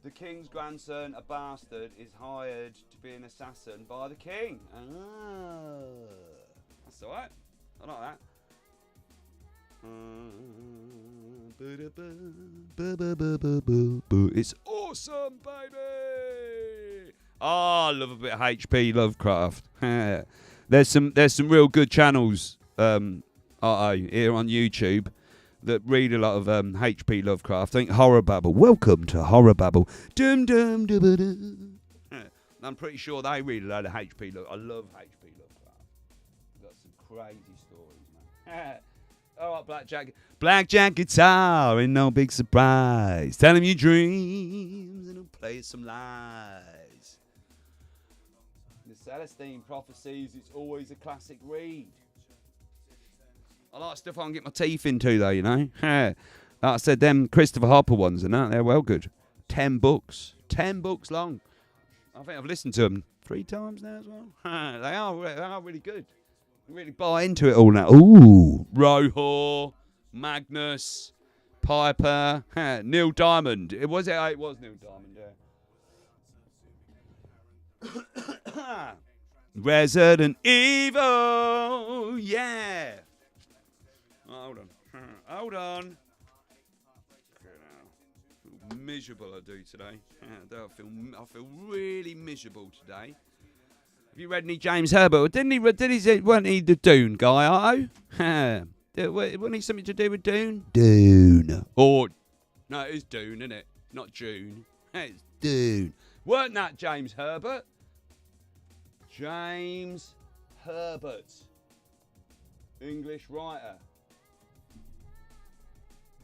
Speaker 5: The king's grandson, a bastard, is hired to be an assassin by the king. That's all right. I like that. It's awesome, baby. I love a bit of H.P. Lovecraft. There's some real good channels here on YouTube that read a lot of H.P. Lovecraft. I think Horror Babble. Welcome to Horror Babble. Dum dum dum dum. I'm pretty sure they read a lot of H.P. Lovecraft. I love H.P. Lovecraft. Got some crazy stories, man. All right, Blackjack guitar ain't no big surprise. Tell him your dreams and he'll play some lies. The Celestine Prophecies, it's always a classic read. I like stuff I can get my teeth into, though, you know. Like I said, them Christopher Hopper ones and that, they're well good. 10 books. 10 books long. I think I've listened to them 3 times now as well. They are really good. Really buy into it all now. Ooh, Rohor, Magnus, Piper, Neil Diamond. It was Neil Diamond, yeah. Resident Evil, yeah. Oh, hold on. I feel miserable I do today. I feel really miserable today. Have you read any James Herbert? Wasn't he the Dune guy, wasn't he something to do with Dune? Dune. Or, no, it is Dune, isn't it? Not June. It's Dune. Weren't that James Herbert? James Herbert. English writer.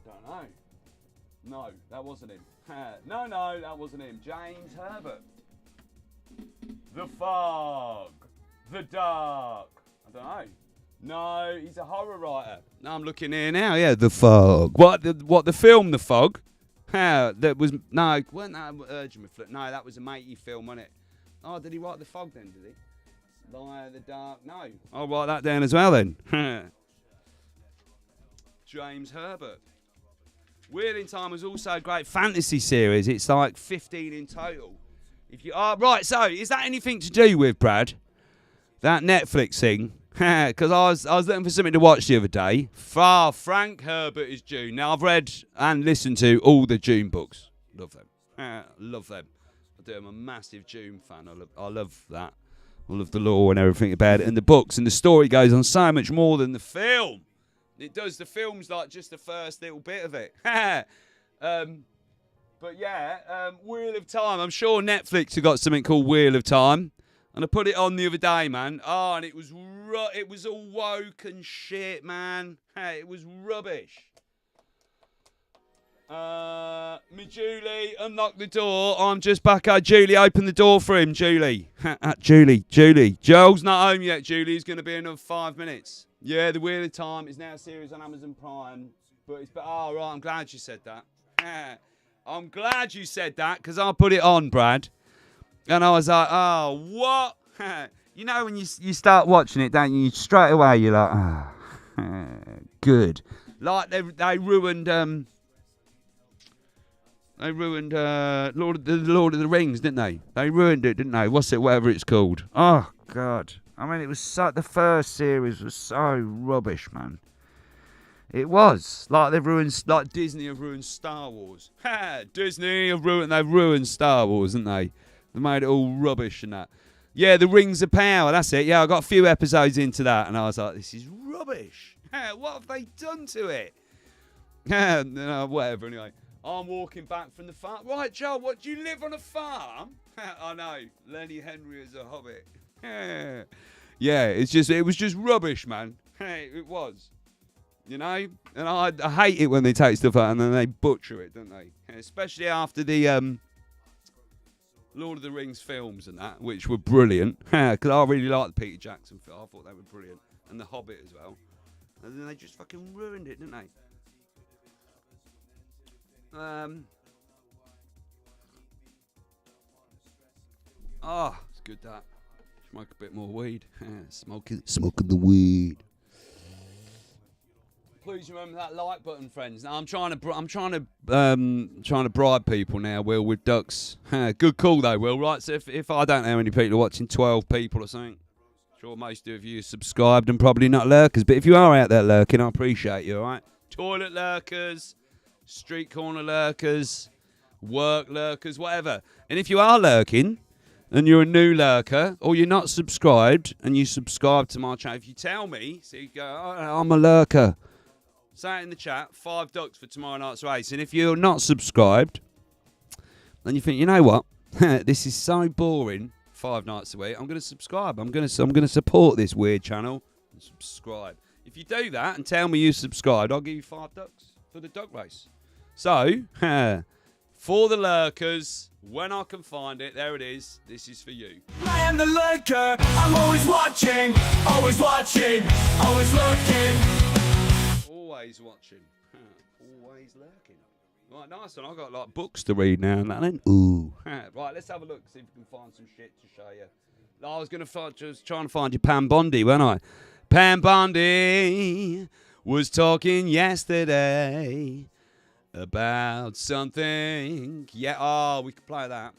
Speaker 5: Don't know. No, that wasn't him. No, that wasn't him. James Herbert. The Fog. The Dark. I don't know. No, he's a horror writer. No, I'm looking here now. Yeah, The Fog. What the film The Fog? That was wasn't that Urgent Reflect? No, that was a matey film, wasn't it? Oh, did he write The Fog then? Did he? Liar, The Dark. No, I'll write that down as well then. James Herbert. Wheel in Time was also a great fantasy series. It's like 15 in total. If you are right, so is that anything to do with Brad? That Netflix thing? Because I was looking for something to watch the other day. Frank Herbert is Dune. Now I've read and listened to all the Dune books. Love them. Love them. I'm a massive Dune fan. I love that. I love the lore and everything about it, and the books, and the story goes on so much more than the film. It does. The film's like just the first little bit of it. But yeah, Wheel of Time. I'm sure Netflix have got something called Wheel of Time. And I put it on the other day, man. Oh, and it was all woke and shit, man. Hey, it was rubbish. Me Julie, unlock the door. I'm just back out. Julie, open the door for him, Julie. Julie. Joel's not home yet, Julie. He's going to be in another 5 minutes. Yeah, The Wheel of Time is now a series on Amazon Prime. But it's... Oh, right, I'm glad you said that. I'm glad you said that, because I put it on, Brad. And I was like, oh, what? You know when you start watching it, don't you? Straight away, you're like, oh, good. Like they ruined Lord of the Rings, didn't they? They ruined it, didn't they? What's it? Whatever it's called. Oh God! I mean, it was the first series was so rubbish, man. It was like they've ruined, like Disney have ruined Star Wars. Ha! Disney have ruined Star Wars, haven't they? They made it all rubbish and that. Yeah, the Rings of Power. That's it. Yeah, I got a few episodes into that, and I was like, this is rubbish. Ha, what have they done to it? No, whatever. Anyway, I'm walking back from the farm. Right, Joe. What, do you live on a farm? I know. Lenny Henry is a hobbit. Yeah, it was just rubbish, man. It was. You know, and I hate it when they take stuff out and then they butcher it, don't they? Especially after the Lord of the Rings films and that, which were brilliant. Because I really liked the Peter Jackson film. I thought they were brilliant. And The Hobbit as well. And then they just fucking ruined it, didn't they? It's good that. Smoke a bit more weed. Smoking the weed. Please remember that like button, friends. Now I'm trying to bribe people now, Will, with ducks. Good call though, Will. Right, so if I don't know how many people are watching, 12 people or something. Sure, most of you are subscribed and probably not lurkers, but if you are out there lurking, I appreciate you. All right, toilet lurkers, street corner lurkers, work lurkers, whatever. And if you are lurking and you're a new lurker or you're not subscribed and you subscribe to my channel, if you tell me, so you go, oh, I'm a lurker. Say it in the chat, 5 ducks for tomorrow night's race. And if you're not subscribed, then you think, you know what? This is so boring, 5 nights a week. I'm going to subscribe. I'm going to support this weird channel and subscribe. If you do that and tell me you subscribed, I'll give you 5 ducks for the duck race. So, for the lurkers, when I can find it, there it is. This is for you.
Speaker 2: I am the lurker. I'm always watching, always looking.
Speaker 5: Always watching, always lurking. Right, nice one. I've got like books to read now and then. Ooh. Right, let's have a look, see if we can find some shit to show you. I was just trying to find you Pam Bondi, wasn't I? Pam Bondi was talking yesterday about something. Yeah, we could play that.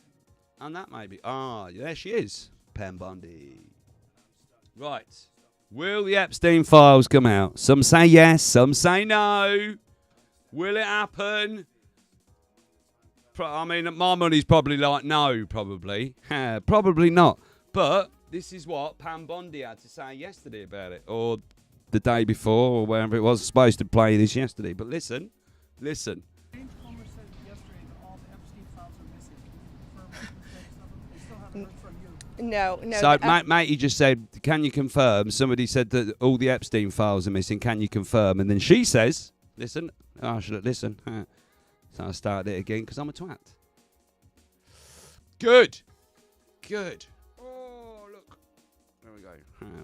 Speaker 5: And that maybe. There she is. Pam Bondi. Right. Will the Epstein files come out? Some say yes, some say no. Will it happen? I mean, my money's probably like no, probably. Probably not. But this is what Pam Bondi had to say yesterday about it. Or the day before, or wherever it was. Supposed to play this yesterday. But listen.
Speaker 13: No.
Speaker 5: So, mate, he just said, can you confirm? Somebody said that all the Epstein files are missing. Can you confirm? And then she says, listen. I should listen. So I started it again because I'm a twat. Good. Oh, look. There we go.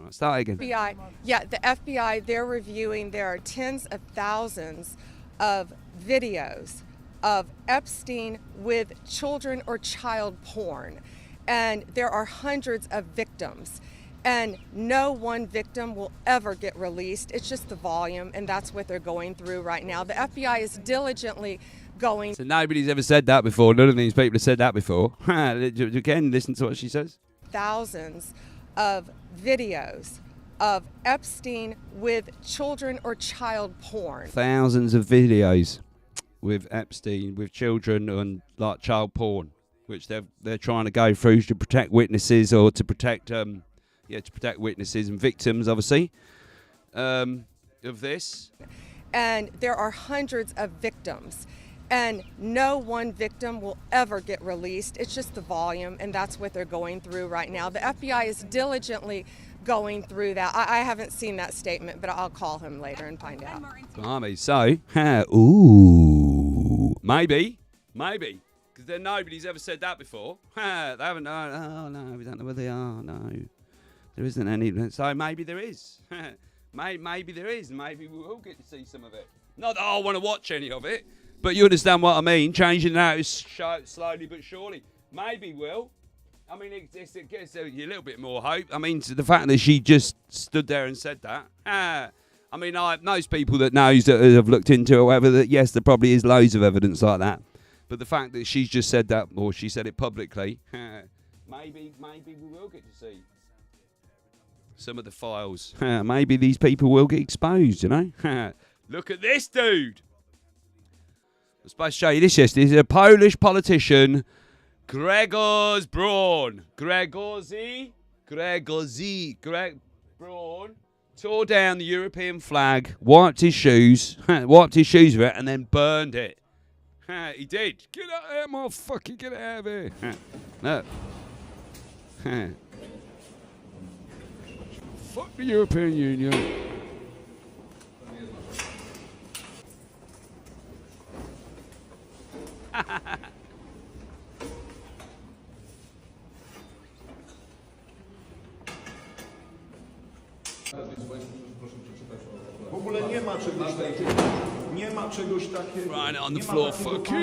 Speaker 5: I'll start again.
Speaker 13: FBI, yeah, the FBI, they're reviewing, there are tens of thousands of videos of Epstein with children or child porn. And there are hundreds of victims. And no one victim will ever get released. It's just the volume, and that's what they're going through right now. The FBI is diligently going.
Speaker 5: So nobody's ever said that before. None of these people have said that before. Again, listen to what she says.
Speaker 13: Thousands of videos of Epstein with children or child porn.
Speaker 5: Thousands of videos with Epstein with children and like child porn, which they're trying to go through to protect witnesses or to protect witnesses and victims, obviously, of this.
Speaker 13: And there are hundreds of victims, and no one victim will ever get released. It's just the volume, and that's what they're going through right now. The FBI is diligently going through that. I haven't seen that statement, but I'll call him later and find out.
Speaker 5: Blimey, so, ooh, maybe, because then nobody's ever said that before. They haven't, no, we don't know where they are, no. There isn't any, so maybe there is. Maybe there is, maybe we will get to see some of it. Not that I want to watch any of it, but you understand what I mean. Changing that is slowly but surely. Maybe we'll. I mean, it gives a little bit more hope. I mean, the fact that she just stood there and said that. I mean, most people that knows that have looked into it or whatever, that yes, there probably is loads of evidence like that. But the fact that she's just said that, or she said it publicly, maybe we will get to see some of the files. Maybe these people will get exposed, you know. Look at this dude. I was supposed to show you this yesterday. He's a Polish politician, Grzegorz Braun. Grzegorz Braun tore down the European flag, wiped his shoes with it, and then burned it. He did. Get out of here, motherfucker. Get out of here. No. Fuck the European Union.
Speaker 6: W ogóle nie ma czegoś takiego. Nie ma czegoś takiego.
Speaker 5: Right on the floor, fuck you.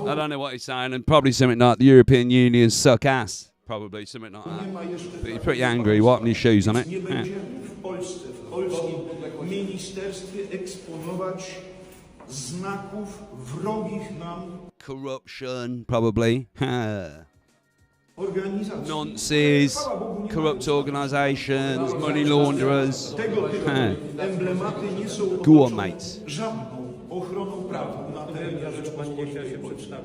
Speaker 5: I don't know what he's saying, and probably something like the European Union suck ass. Probably something like that. But he's pretty angry, wiping his shoes on it.
Speaker 6: Nie będziemy w Polsce, w polskim ministerstwie eksponować znaków wrogich nam
Speaker 5: Corruption, probably.
Speaker 6: organizacji.
Speaker 5: Nonces, corrupt organisations, money launderers.
Speaker 6: Tego typu emblematy nie są
Speaker 5: Go on, mates.
Speaker 6: żadną ochroną prawną na terenie Rzeczypospolitej Polskiej.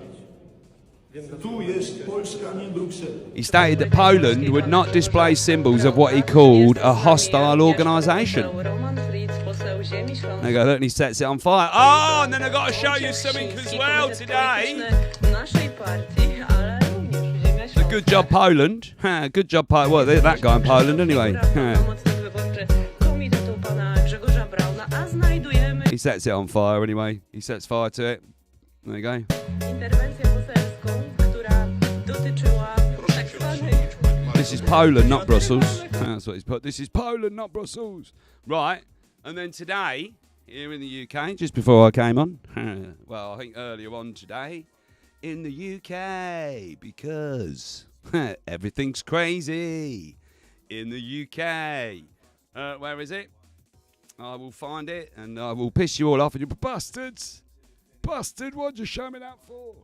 Speaker 6: Tu jest Polska, nie Bruksela.
Speaker 5: He stated that Poland would not display symbols of what he called a hostile organisation. There you go, look, and he sets it on fire. Oh, and then I've got to show you something as well today. So good job, Poland. Good job, Poland. Well, they're that guy in Poland anyway. He sets it on fire anyway. He sets fire to it. There you go. This is Poland, not Brussels. That's what he's put. This is Poland, not Brussels. Right. And then today, here in the UK, just before I came on, well, I think earlier on today, in the UK, because everything's crazy in the UK. Where is it? I will find it, and I will piss you all off, and you bastards. Bastard, what'd you show me that for?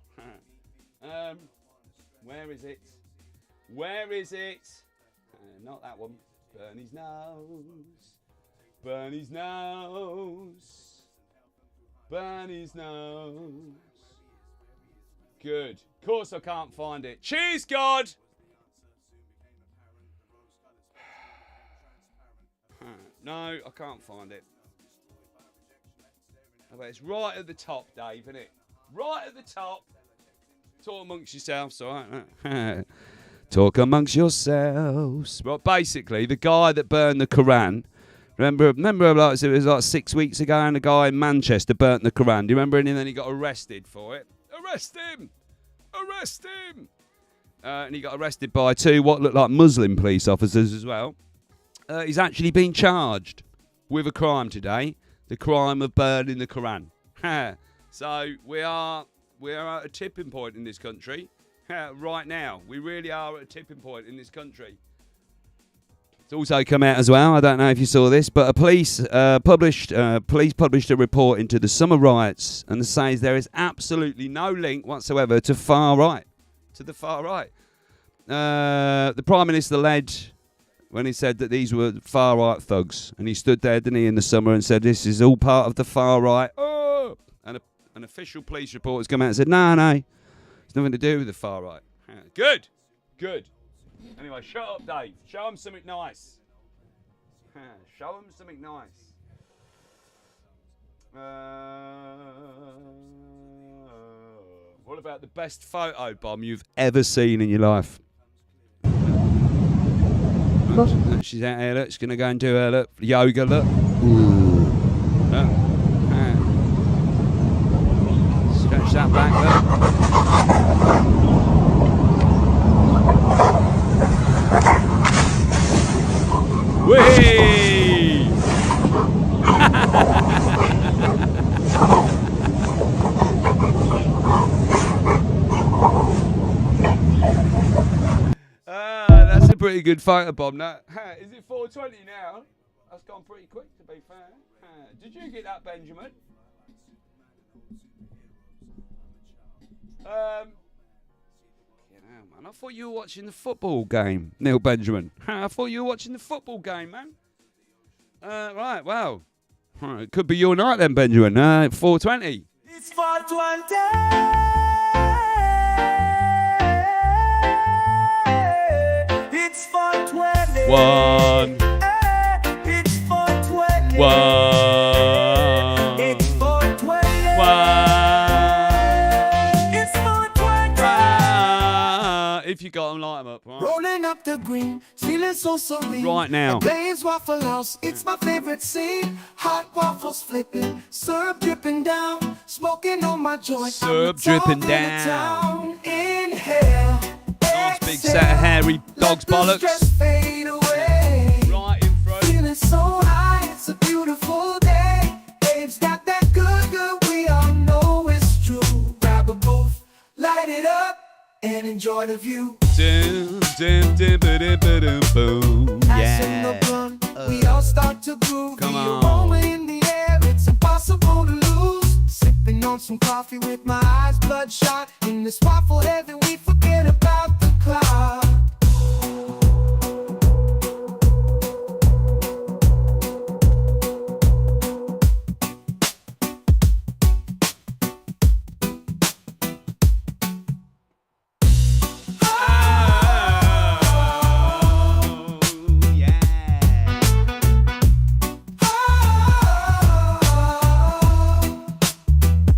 Speaker 5: Where is it? Where is it? Not that one. Burn his nose. Burn his nose. Burn his nose. Good. Of course I can't find it. Cheers, God! No, I can't find it. Oh, it's right at the top, Dave, isn't it? Right at the top. Talk amongst yourselves, all right? Talk amongst yourselves. Well, basically, the guy that burned the Quran. Remember, like, it was like 6 weeks ago, and a guy in Manchester burnt the Quran. Do you remember? And then he got arrested for it. Arrest him! Arrest him! And he got arrested by two what looked like Muslim police officers as well. He's actually been charged with a crime today. The crime of burning the Quran. So we are at a tipping point in this country. Right now. We really are at a tipping point in this country. It's also come out as well, I don't know if you saw this, but police published a report into the summer riots, and it says there is absolutely no link whatsoever to far right. To the far right. The Prime Minister led when he said that these were far right thugs, and he stood there, didn't he, in the summer and said this is all part of the far right. Oh! And an official police report has come out and said no, it's nothing to do with the far right. Good. Anyway, shut up, Dave. Show him something nice. Show him something nice. What about the best photo bomb you've ever seen in your life? She's out here, look. She's going to go and do her, look, yoga, look. Look. Stretch that back, look. Whee! That's a pretty good photo bomb, that. Is it 4:20 now? That's gone pretty quick, to be fair. Did you get that, Benjamin? Man, I thought you were watching the football game, Neil Benjamin. I thought you were watching the football game, man. Right, well. It could be your night then, Benjamin. 4:20.
Speaker 2: It's 420. It's 420.
Speaker 5: One.
Speaker 2: It's 420.
Speaker 5: One.
Speaker 2: It's 420. It's 420.
Speaker 5: If you got them, light them up. Right,
Speaker 2: Rolling up the green, feeling so serene.
Speaker 5: right now.
Speaker 2: At DavesWaffleHouse, it's my favorite scene. Hot waffles flipping, syrup dripping down, smoking on my joint.
Speaker 5: Syrup dripping
Speaker 2: down. Inhale.
Speaker 5: Nice big set of hairy dog's bollocks.
Speaker 2: Stress fade away.
Speaker 5: Right in front.
Speaker 2: Feeling so high, it's a beautiful day. Dave's got that good, we all know it's true. Grab a booth, light it up, and enjoy the view.
Speaker 5: Dim, dim, dim, ba-dim, ba-dim, boom.
Speaker 2: Passing the blunt, we all start to groove.
Speaker 5: Come
Speaker 2: the
Speaker 5: on.
Speaker 2: aroma in the air, it's impossible to lose. Sipping on some coffee with my eyes bloodshot. In this waffle heaven, we forget about the clock.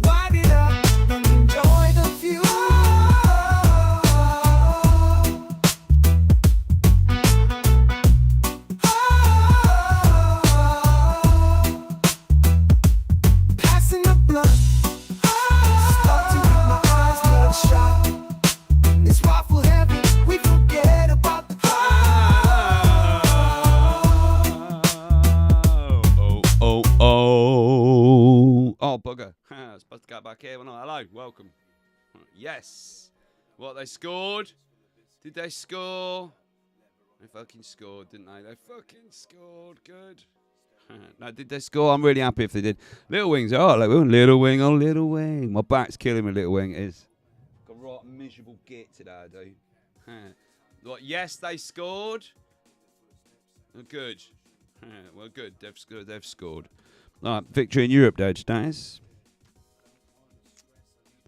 Speaker 2: Wind it up and enjoy the view. Passing the blunt, starting with my eyes bloodshot. In this waffle heaven, we forget about the
Speaker 5: Oh, bugger. I was supposed to go back here, wasn't I? Hello, welcome. Yes. What, they scored? Did they score? They fucking scored, didn't they? They fucking scored. Good. No, did they score? I'm really happy if they did. Little Wing's, Little Wing, oh, Little Wing. My back's killing me, Little Wing. It is. Got a right miserable git today, I do. What, yes, they scored? Oh, good. Well, good. They've scored. All right, victory in Europe, Dad. Status.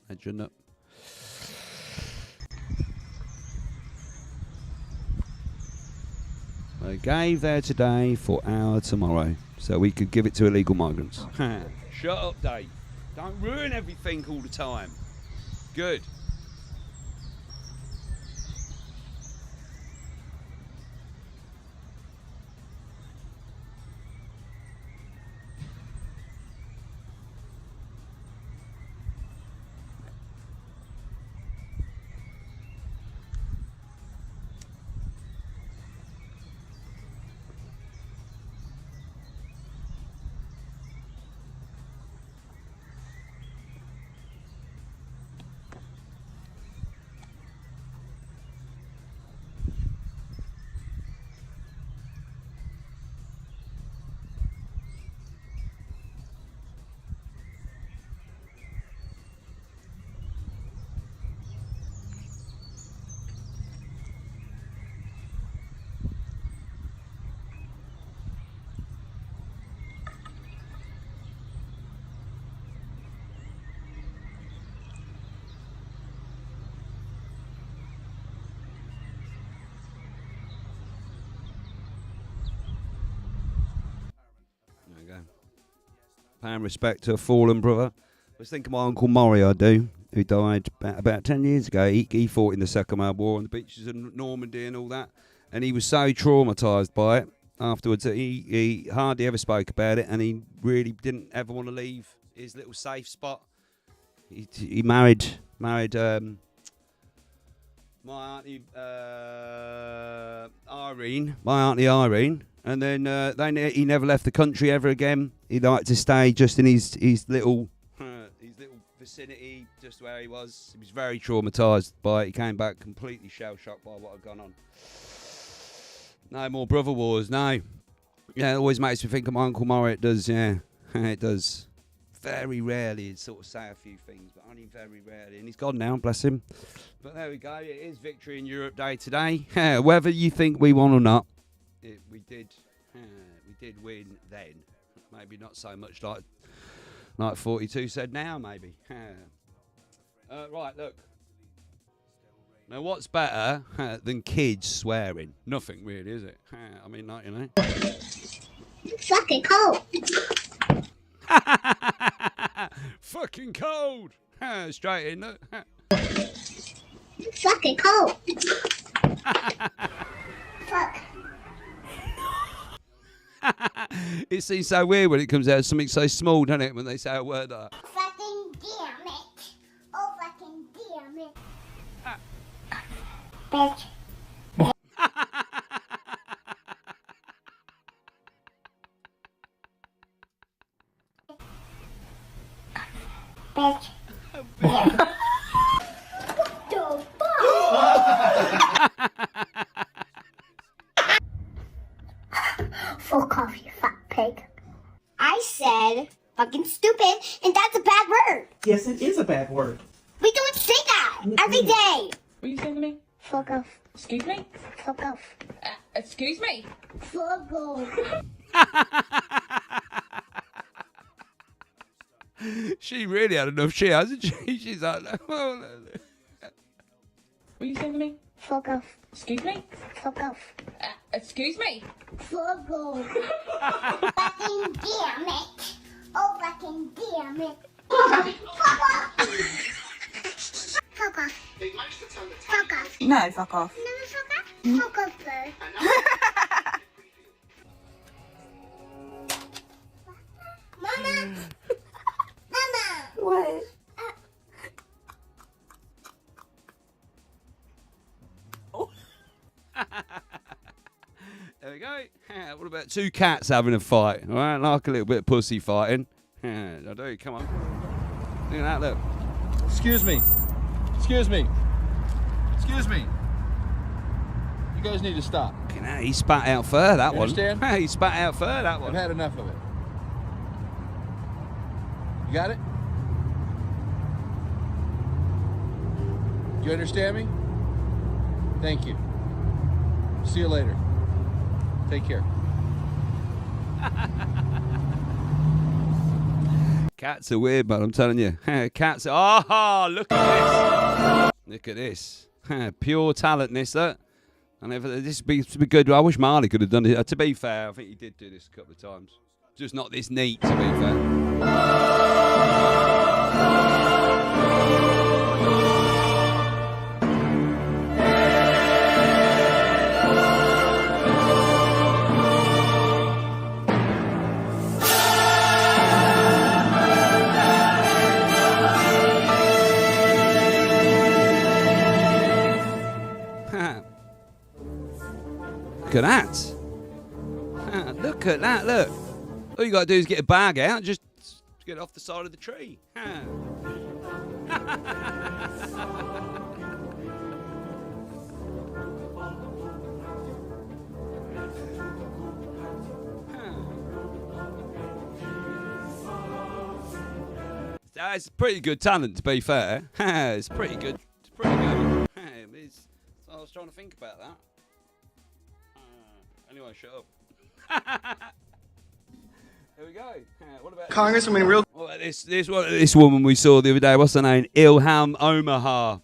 Speaker 5: Legend up. They gave there today for our tomorrow, so we could give it to illegal migrants. Shut up, Dave. Don't ruin everything all the time. Good. Paying respect to a fallen brother. I was thinking of my Uncle Murray, I do, who died about 10 years ago. He fought in the Second World War on the beaches of Normandy and all that. And he was so traumatised by it afterwards that he hardly ever spoke about it, and he really didn't ever want to leave his little safe spot. He married my auntie Irene, and then he never left the country ever again. He liked to stay just in his little vicinity, just where he was. He was very traumatised by it. He came back completely shell-shocked by what had gone on. No more brother wars, no. Yeah, it always makes me think of my Uncle Murray. It does, yeah. It does. Very rarely he'd sort of say a few things, but only very rarely. And he's gone now, bless him. But there we go. It is Victory in Europe Day today. Whether you think we won or not, we did win then. Maybe not so much like 42 said now, maybe. Right, look. Now, what's better than kids swearing? Nothing, really, is it? I mean, like, you know.
Speaker 14: Fucking cold.
Speaker 5: Fucking cold. Straight in, look.
Speaker 14: Fucking cold. Fuck.
Speaker 5: It seems so weird when it comes out of something so small, doesn't it, when they say a word like that?
Speaker 14: Fucking damn it. Oh, fucking damn it. Bitch. Bitch. Fuck off, you fat pig. I said fucking stupid, and that's a bad word.
Speaker 12: Yes, it is a bad word.
Speaker 14: We don't say that every day.
Speaker 12: What are you saying to me?
Speaker 14: Fuck off.
Speaker 12: Excuse me?
Speaker 14: Fuck off.
Speaker 12: Excuse me?
Speaker 14: Fuck off.
Speaker 5: She really had enough shit, hasn't she? She's like, well,
Speaker 12: What are you saying to me?
Speaker 14: Fuck off.
Speaker 12: Excuse me?
Speaker 14: Fuck off.
Speaker 12: Excuse me?
Speaker 14: Fuck off. Fucking damn it. Oh, fucking damn it. Fuck off. Fuck off. Fuck off.
Speaker 12: No, fuck off.
Speaker 14: No, fuck off. Fuck off, bro. Mama. Mama.
Speaker 12: What?
Speaker 5: There we go. What about two cats having a fight? All right, like a little bit of pussy fighting. I do. Come on. Look at that. Look.
Speaker 8: Excuse me. Excuse me. Excuse me. You guys need to stop.
Speaker 5: He spat out fur, that
Speaker 8: You
Speaker 5: one.
Speaker 8: understand?
Speaker 5: He spat out fur, that
Speaker 8: I've
Speaker 5: one.
Speaker 8: had enough of it. You got it? Do you understand me? Thank you. See you later. Take care.
Speaker 5: Cats are weird, man, I'm telling you. Cats are... Oh, look at this. Look at this. Pure talent, this. And if this would be good. I wish Marley could have done it. To be fair, I think he did do this a couple of times. Just not this neat, to be fair. Look at that. Look at that, look. All you got to do is get a bag out, just get it off the side of the tree. It's pretty good talent, to be fair. It's pretty good. It's pretty good. I was trying to think about that. Anyway, shut up. Here we go. What about
Speaker 15: Congressman, real.
Speaker 5: What about this woman we saw the other day? What's her name? Ilham Omar,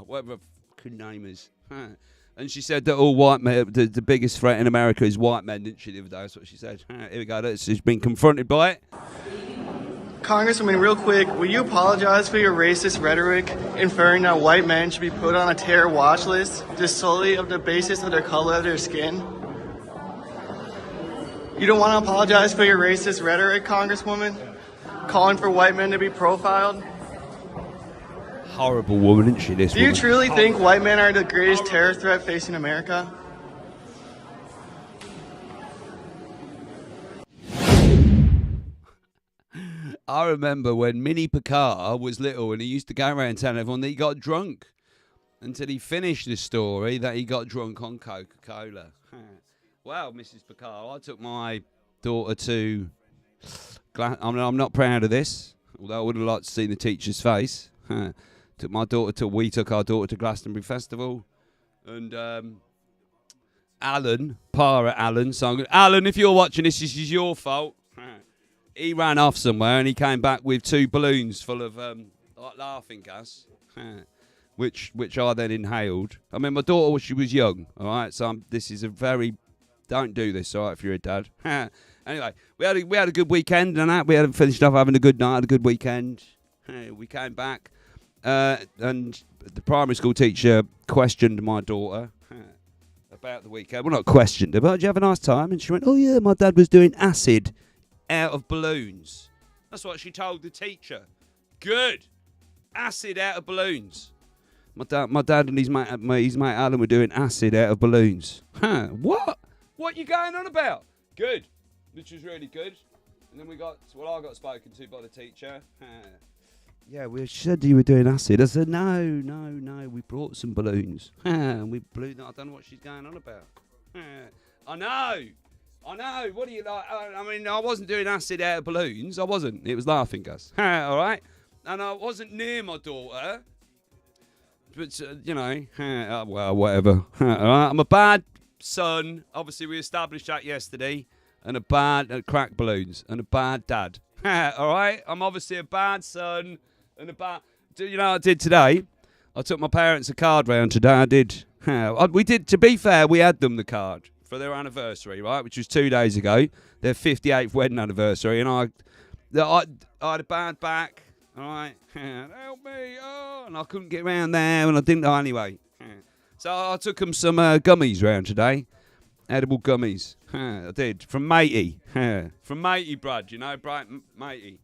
Speaker 5: whatever her fucking name is. And she said that all white men, the biggest threat in America is white men, didn't she, the other day? That's what she said. Here we go. She's been confronted by it.
Speaker 15: Congressman, real quick, will you apologize for your racist rhetoric inferring that white men should be put on a terror watch list just solely of the basis of their color of their skin? You don't want to apologize for your racist rhetoric, Congresswoman? Calling for white men to be profiled?
Speaker 5: Horrible woman, isn't she, this
Speaker 15: Do you
Speaker 5: woman?
Speaker 15: truly think white men are the greatest terror threat facing America?
Speaker 5: I remember when Minnie Picard was little and he used to go around telling everyone that he got drunk until he finished the story that he got drunk on Coca-Cola. Well, Mrs. Picard, I took my daughter to... I'm not proud of this, although I would have liked to see the teacher's face. We took our daughter to Glastonbury Festival, and Alan, Para Alan. So Alan, if you're watching this is your fault. He ran off somewhere and he came back with 2 balloons full of like laughing gas, which I then inhaled. I mean, my daughter, she was young, all right. So this is a very don't do this, all right, if you're a dad. Anyway, we had a good weekend and that. We hadn't finished off having a good night, had a good weekend. We came back and the primary school teacher questioned my daughter about the weekend. Well, not questioned her, but did you have a nice time? And she went, oh yeah, my dad was doing acid out of balloons. That's what she told the teacher. Good. Acid out of balloons. My dad and his mate Alan were doing acid out of balloons. What? What you going on about? Good. Which was really good. And then I got spoken to by the teacher. Yeah, she said you were doing acid. I said, no, we brought some balloons. And we blew them. I don't know what she's going on about. I know. What do you like? I mean, I wasn't doing acid out of balloons. I wasn't. It was laughing gas. All right? And I wasn't near my daughter. But, well, whatever. All right? I'm a bad son. Obviously, we established that yesterday. And a bad crack balloons. And a bad dad. All right? I'm obviously a bad son. And a bad... You know what I did today? I took my parents a card round today. I did. We did. To be fair, we had them the card for their anniversary, right, which was 2 days ago, their 58th wedding anniversary, and I had a bad back, all right, help me, and I couldn't get around there, and I didn't know anyway. So I took them some gummies round today, edible gummies. I did, from Matey, Brad, you know, bright Matey.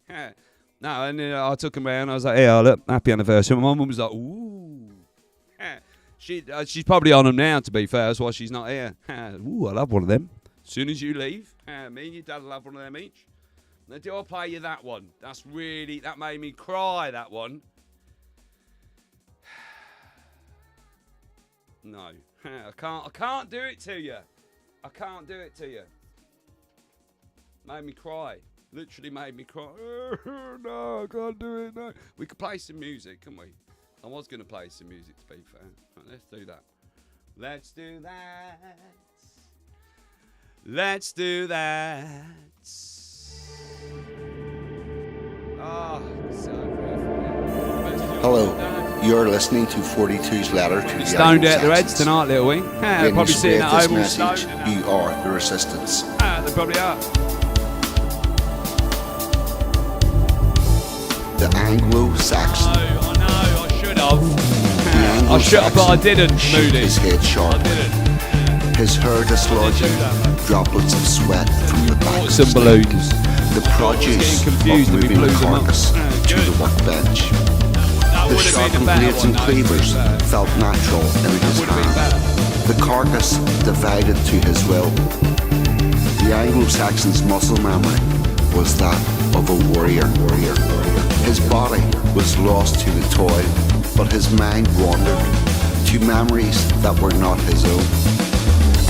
Speaker 5: No, and I took them round, I was like, yeah, look, happy anniversary. My mum was like, ooh. She's probably on them now, to be fair. That's why she's not here. Ooh, I'll have one of them. As soon as you leave, me and your dad will have one of them each. Now, do I play you that one? That made me cry, that one. No, I can't do it to you. I can't do it to you. Made me cry. Literally made me cry. No, I can't do it, no. We could play some music, couldn't we? I was going to play some music, to be fair. Right, let's do that. Let's do that. Let's do that. Oh, so
Speaker 10: Hello, you're listening to 42's letter to the
Speaker 5: stoned out their heads tonight, little wing.
Speaker 10: When
Speaker 5: Probably
Speaker 10: you
Speaker 5: sitting
Speaker 10: spread
Speaker 5: at
Speaker 10: this
Speaker 5: Oval
Speaker 10: message,
Speaker 5: Stone.
Speaker 10: you are the resistance.
Speaker 5: They probably are.
Speaker 10: The Anglo-Saxon.
Speaker 5: I know, I should have. I should have, but I didn't, Moody.
Speaker 10: His head sharply. His hair dislodging, droplets of sweat from the back of
Speaker 5: Some
Speaker 10: his
Speaker 5: balloons.
Speaker 10: neck. The produce of moving the carcass to the workbench. The sharpened blades and cleavers felt natural in his hand. The carcass divided to his will. The Anglo-Saxon's muscle memory was that of a warrior. His body was lost to the toil, but his mind wandered to memories that were not his own.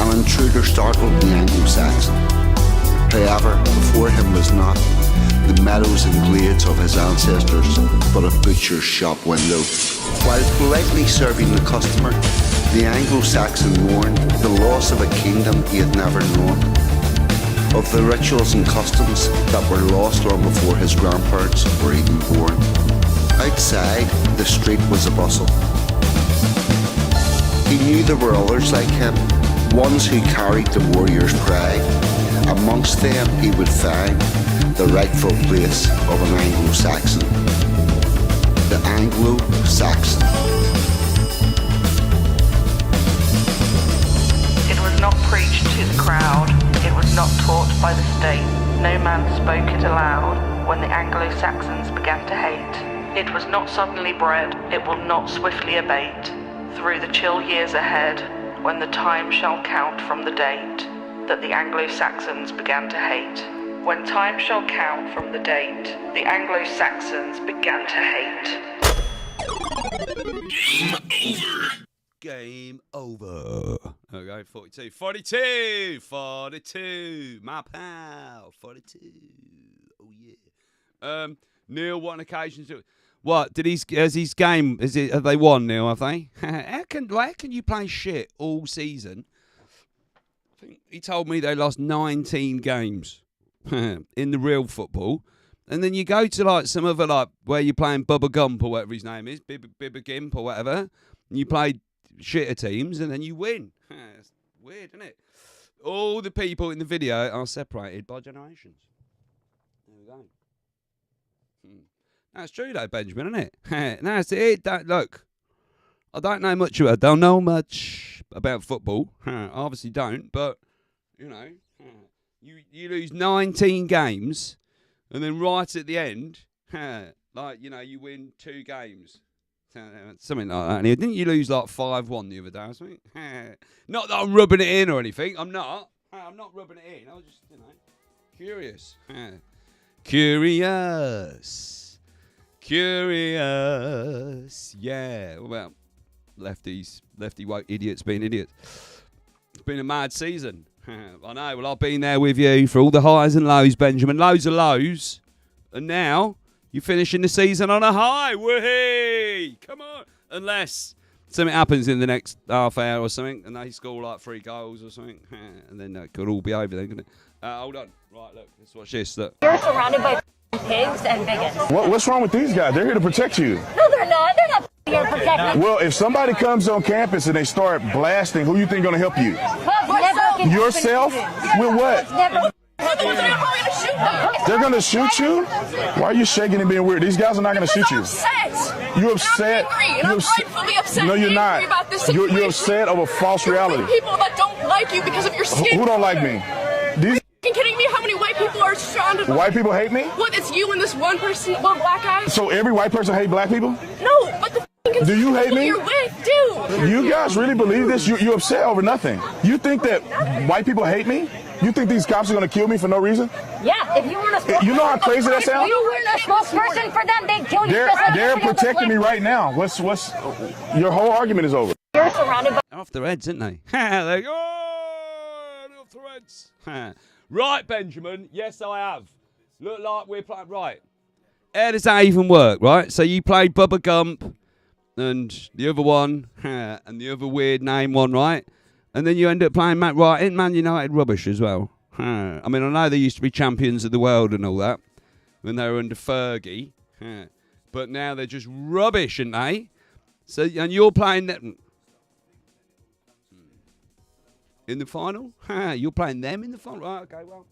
Speaker 10: An intruder startled the Anglo-Saxon. However, before him was not the meadows and glades of his ancestors, but a butcher's shop window. While politely serving the customer, the Anglo-Saxon mourned the loss of a kingdom he had never known, of the rituals and customs that were lost long before his grandparents were even born. Outside, the street was a bustle. He knew there were others like him, ones who carried the warrior's pride. Amongst them he would find the rightful place of an Anglo-Saxon. The Anglo-Saxon.
Speaker 16: It was not preached to the crowd, it was not taught by the state. No man spoke it aloud when the Anglo-Saxons began to hate. It was not suddenly bred, it will not swiftly abate. Through the chill years ahead, when the time shall count from the date that the Anglo-Saxons began to hate. When time shall count from the date the Anglo-Saxons began to hate.
Speaker 5: Game over. Okay, 42. 42! 42! My pal! 42. Oh, yeah. Neil, what on occasions... What, has his game... Have they won, Neil, have they? How can you play shit all season think he told me they lost 19 games in the real football. And then you go to like some other like where you're playing Bubba Gump or whatever his name is, Bibba Gimp or whatever, and you play shitter teams and then you win. It's weird, isn't it? All the people in the video are separated by generations. There we go. That's true though, Benjamin, isn't it? That's it. Look, I don't know much about. Don't know much about football. Obviously don't, but you know, you lose 19 games. And then right at the end, like, you know, you win 2 games. Something like that. And didn't you lose like 5-1 the other day or something? Not that I'm rubbing it in or anything. I'm not. I'm not rubbing it in. I was just, you know, curious. Curious. Curious. Yeah. Well, lefty woke idiots being idiots. It's been a mad season. I know, well, I've been there with you for all the highs and lows, Benjamin. Loads of lows. And now you're finishing the season on a high. Woohoo! Come on. Unless something happens in the next half hour or something and they score like 3 goals or something. And then it could all be over then, couldn't it? Hold on. Right, look. Let's watch this. Look.
Speaker 17: You're surrounded by pigs and bigots.
Speaker 18: What's wrong with these guys? They're here to protect you.
Speaker 17: No, they're not. They're not here to protect me.
Speaker 18: Well, if somebody comes on campus and they start blasting, who you think going to help you? Yourself? With what? They're going to shoot you? Why are you shaking and being weird? These guys are not going to shoot you. You upset?
Speaker 19: I'm rightfully upset.
Speaker 18: No, you're not. You're upset over false reality.
Speaker 19: People that don't like you because of your skin.
Speaker 18: Who don't like me? These
Speaker 19: Are you kidding me? How many white people are surrounded?
Speaker 18: White people hate me?
Speaker 19: What? It's you and this one person, one black guy?
Speaker 18: So every white person hate black people?
Speaker 19: No, but the
Speaker 18: do you hate me?
Speaker 19: you're with do.
Speaker 18: You guys really believe this? You're upset over nothing. You think that white people hate me? You think these cops are going to kill me for no reason?
Speaker 17: Yeah, if you weren't a spokesperson.
Speaker 18: You know how crazy that sounds?
Speaker 17: If you weren't a spokesperson for them, they'd kill you.
Speaker 18: They're protecting me right now. What's your whole argument is over.
Speaker 17: You're surrounded by
Speaker 5: off their heads, aren't they? They go, oh, off their heads. Right, Benjamin. Yes, I have. Look like we're playing. Right. How does that even work, right? So you played Bubba Gump and the other one and the other weird name one, right? And then you end up playing Man United rubbish as well. I mean, I know they used to be champions of the world and all that when they were under Fergie. But now they're just rubbish, aren't they? So, and you're playing them in the final? You're playing them in the final? Right, okay, well.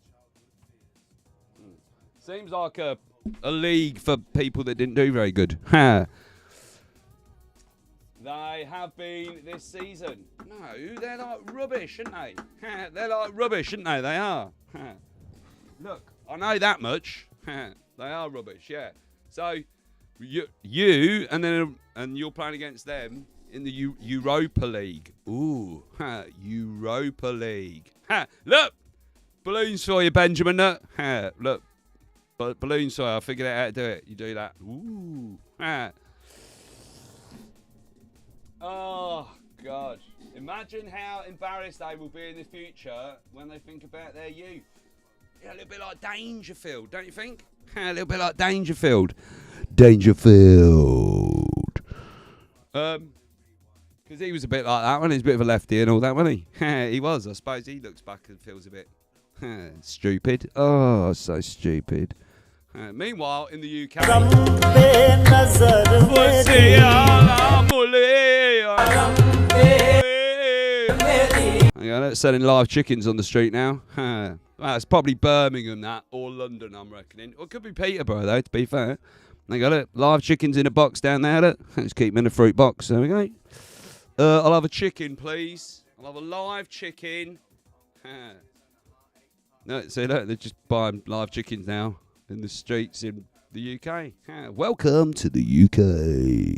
Speaker 5: Seems like a league for people that didn't do very good. They have been this season. No, they're like rubbish, aren't they? They're like rubbish, aren't they? They are. Look, I know that much. They are rubbish, yeah. So you and you're playing against them in the Europa League. Ooh, Europa League. Look, balloons for you, Benjamin. Look, balloons for you. I figured out how to do it. You do that. Ooh. Oh, God. Imagine how embarrassed they will be in the future when they think about their youth. Yeah, a little bit like Dangerfield, don't you think? A little bit like Dangerfield. Dangerfield. Because he was a bit like that, wasn't he? He's a bit of a lefty and all that, wasn't he? He was. I suppose he looks back and feels a bit stupid. Oh, so stupid. Meanwhile, in the UK, they're selling live chickens on the street now. Well, it's probably Birmingham, that, or London, I'm reckoning. Or it could be Peterborough, though, to be fair. They got it. Live chickens in a box down there. Look. Let's keep them in a fruit box. There we go. I'll have a chicken, please. I'll have a live chicken. No, see, look, they're just buying live chickens now in the streets in the UK. Welcome to the UK.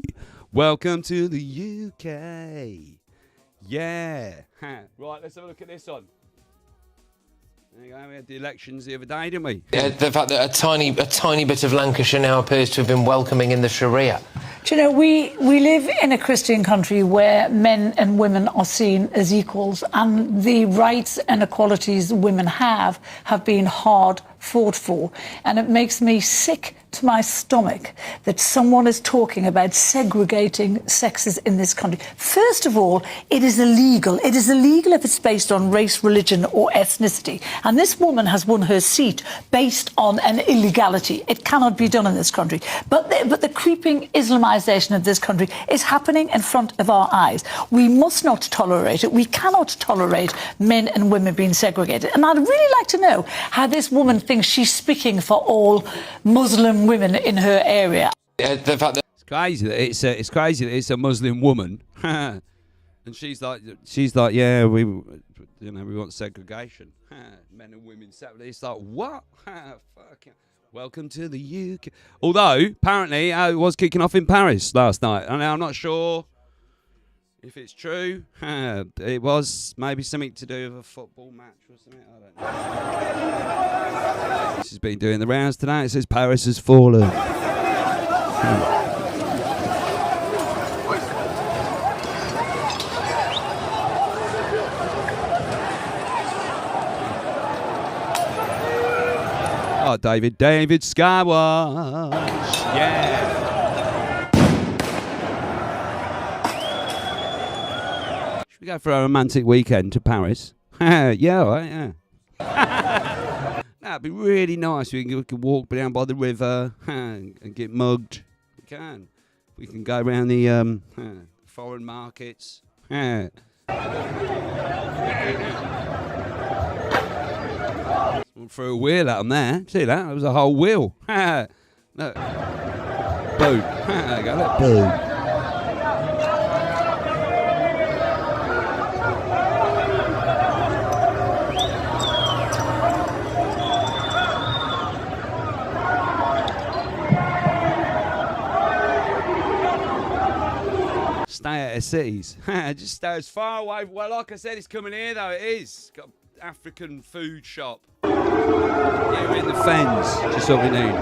Speaker 5: Welcome to the UK. Yeah. Right, let's have a look at this one. There you go. We had the elections the other day, didn't we?
Speaker 20: The fact that a tiny bit of Lancashire now appears to have been welcoming in the Sharia.
Speaker 21: Do you know, we live in a Christian country where men and women are seen as equals, and the rights and equalities women have been hard fought for. And it makes me sick to my stomach that someone is talking about segregating sexes in this country. First of all, it is illegal. It is illegal if it's based on race, religion or ethnicity. And this woman has won her seat based on an illegality. It cannot be done in this country. But the creeping Islamisation of this country is happening in front of our eyes. We must not tolerate it. We cannot tolerate men and women being segregated. And I'd really like to know how this woman thinks she's speaking for all Muslim women in her area.
Speaker 5: The fact that it's crazy that it's a Muslim woman, and she's like, yeah, we want segregation, men and women separately. It's like, what? Fucking welcome to the UK. Although apparently it was kicking off in Paris last night, and I'm not sure if it's true. It was maybe something to do with a football match or something. I don't know. This has been doing the rounds tonight. It says Paris has fallen. Oh, David Skywash. Yeah. We go for a romantic weekend to Paris. Yeah, all right, yeah. That'd be really nice. We can walk down by the river and get mugged. We can. We can go around the foreign markets. Someone threw a wheel at them there. See that? It was a whole wheel. Look. Boom. Go look. Boom. Stay out of cities. Just stay as far away. Well, like I said, it's coming here though. It is. Got an African food shop. Yeah, we're in the Fens. Just what we need.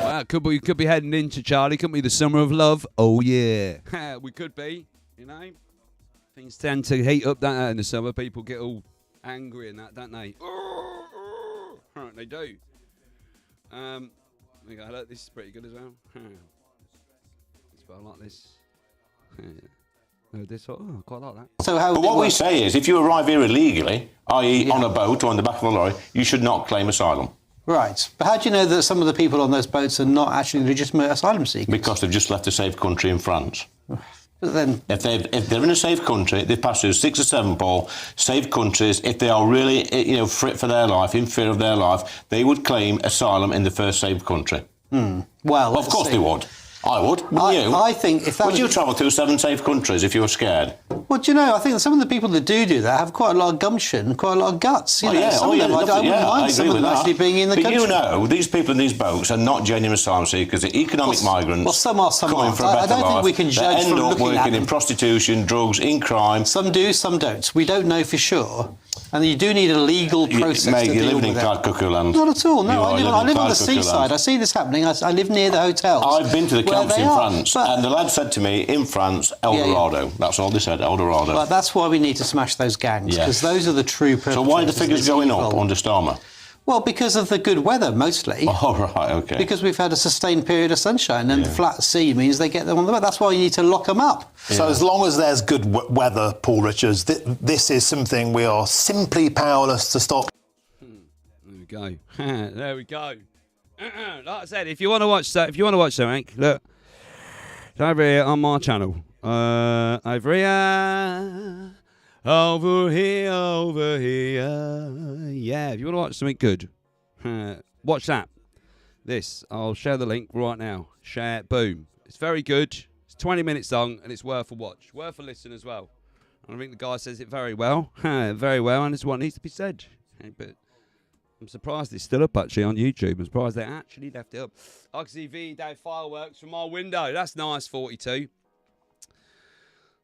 Speaker 5: Wow, we could be heading into Charlie. Couldn't we? The summer of love. Oh yeah, we could be. You know. Things tend to heat up, don't they, in the summer? People get all angry and that, don't they? They do. Look, this is pretty good as well. I like this. I quite like that.
Speaker 11: So what we say is, if you arrive here illegally, i.e. on a boat or on the back of a lorry, you should not claim asylum.
Speaker 1: Right. But how do you know that some of the people on those boats are not actually legitimate asylum seekers?
Speaker 11: Because they've just left a safe country in France.
Speaker 1: But then,
Speaker 11: if they're in a safe country, they've passed through 6 or 7, Paul, safe countries. If they are really, fit for their life, in fear of their life, they would claim asylum in the first safe country.
Speaker 1: Well,
Speaker 11: of course they would. I would. Wouldn't you?
Speaker 1: I think if that
Speaker 11: would you travel through 7 safe countries if you were scared?
Speaker 1: Well, do you know, I think some of the people that do that have quite a lot of gumption, quite a lot of guts. I wouldn't mind some of them actually being in the country.
Speaker 11: But you know, these people in these boats are not genuine asylum seekers. They're economic migrants.
Speaker 1: Well, some are, some
Speaker 11: coming
Speaker 1: aren't.
Speaker 11: for a better
Speaker 1: I don't
Speaker 11: life.
Speaker 1: think we can judge
Speaker 11: they end
Speaker 1: from
Speaker 11: up
Speaker 1: looking at
Speaker 11: working
Speaker 1: them.
Speaker 11: in prostitution, drugs, in crime.
Speaker 1: Some do, some don't. We don't know for sure. And you do need a legal process to
Speaker 11: Mate, you're
Speaker 1: deal
Speaker 11: living
Speaker 1: with
Speaker 11: in
Speaker 1: that.
Speaker 11: Cuckoo land.
Speaker 1: Not at all, no. I live on the
Speaker 11: Cuckoo
Speaker 1: seaside.
Speaker 11: land.
Speaker 1: I see this happening. I live near the hotels.
Speaker 11: I've been to the
Speaker 1: where
Speaker 11: camps
Speaker 1: they
Speaker 11: in
Speaker 1: are.
Speaker 11: France,
Speaker 1: But,
Speaker 11: and the lad said to me, in France, El Dorado. That's all they said, El Dorado.
Speaker 1: But that's why we need to smash those gangs, because those are the true perpetrators.
Speaker 11: So why are the figures
Speaker 1: of
Speaker 11: going
Speaker 1: evil.
Speaker 11: up under Starmer?
Speaker 1: Well, because of the good weather, mostly.
Speaker 11: Oh, right, OK.
Speaker 1: Because we've had a sustained period of sunshine, and the flat sea means they get them on the boat. That's why you need to lock them up.
Speaker 22: So as long as there's good weather, Paul Richards, this is something we are simply powerless to stop.
Speaker 5: There we go. There we go. Like I said, if you want to watch something, look, it's over here on my channel. Over here. Yeah, if you want to watch something good, watch that. I'll share the link right now. Share, boom. It's very good. It's 20 minutes long, and it's worth a watch. Worth a listen as well. And I think the guy says it very well. Very well, and it's what needs to be said. But I'm surprised it's still up, actually, on YouTube. I'm surprised they actually left it up. I can see V-Day fireworks from my window. That's nice, 42.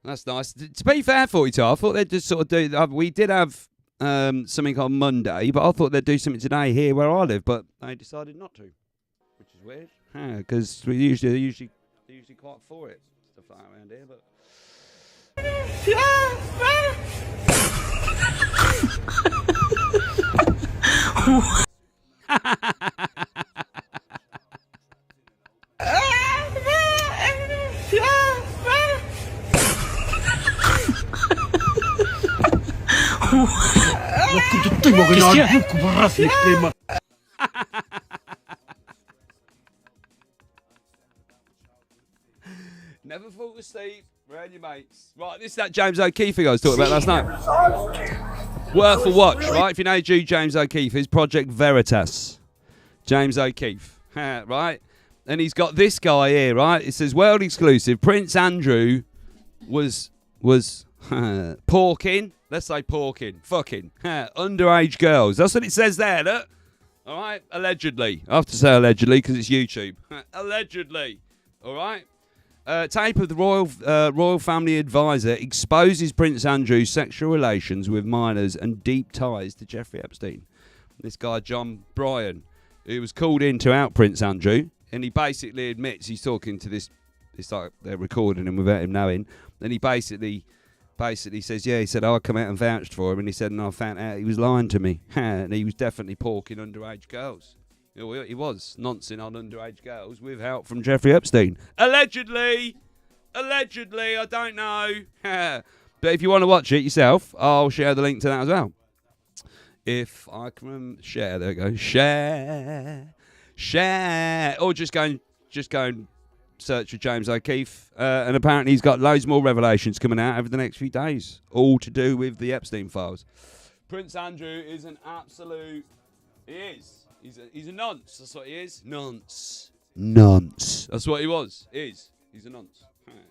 Speaker 5: That's nice. To be fair, 42, I thought they'd just sort of do... We did have something on Monday, but I thought they'd do something today here where I live, but they decided not to, which is weird. because they're usually quite for it. Stuff like that around here, but. Never fall asleep around your mates. Right, this is that James O'Keefe thing I was talking about last night. Worth a watch, right? If you know who James O'Keefe is, Project Veritas. James O'Keefe, right? And he's got this guy here, right? It says, world exclusive, Prince Andrew was porking, let's say porking, fucking, underage girls. That's what it says there, look. All right, allegedly. I have to say allegedly because it's YouTube. Allegedly, all right? Tape of the royal family advisor exposes Prince Andrew's sexual relations with minors and deep ties to Jeffrey Epstein. This guy, John Bryan, who was called in to out Prince Andrew, and he basically admits he's talking to this. It's like they're recording him without him knowing. And he basically says, yeah, he said, I come out and vouched for him, and he said, and I found out he was lying to me. And he was definitely porking underage girls. He was noncing on underage girls with help from Jeffrey Epstein. Allegedly, I don't know. But if you want to watch it yourself, I'll share the link to that as well. If I can share, there we go. Share. Or just go and search for James O'Keefe. And apparently he's got loads more revelations coming out over the next few days, all to do with the Epstein files. Prince Andrew is an absolute... He is. He's a nonce. That's what he is. Nonce. That's what he was. Is. He's a nonce.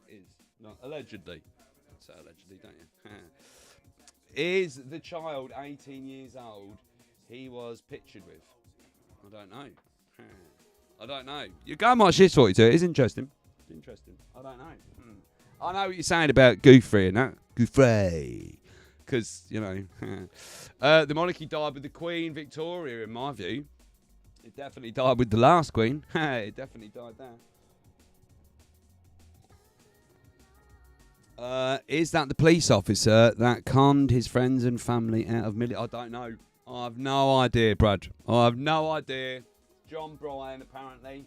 Speaker 5: Is. Not allegedly. Say allegedly, don't you? Is the child 18 years old he was pictured with? I don't know. I don't know. You go and watch this 42. It's interesting. I don't know. I know what you're saying about Goofrey and that. Goofrey. Because, you know, the monarchy died with the Queen Victoria, in my view. It definitely died with the last Queen. It definitely died there. Is that the police officer that conned his friends and family out of millions? I don't know. I have no idea, Brad. I have no idea. John Bryan, apparently.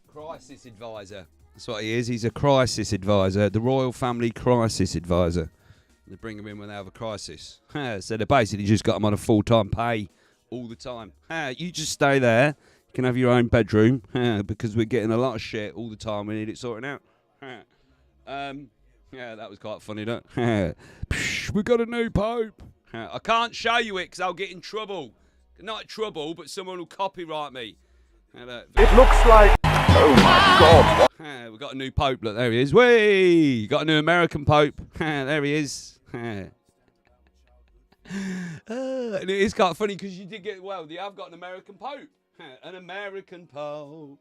Speaker 5: Crisis advisor. That's what he is. He's a crisis advisor. The royal family crisis advisor. They bring him in when they have a crisis. So they basically just got him on a full-time pay all the time. You just stay there. You can have your own bedroom because we're getting a lot of shit all the time. We need it sorting out. Yeah, that was quite funny, don't it? We got a new pope. I can't show you it because I'll get in trouble. Not trouble, but someone will copyright me.
Speaker 18: It looks like... Oh, my God.
Speaker 5: We've got a new pope. Look, there he is. Whee! Got a new American pope. There he is. And it is quite funny because you did get... Well, you have got an American pope. An American pope.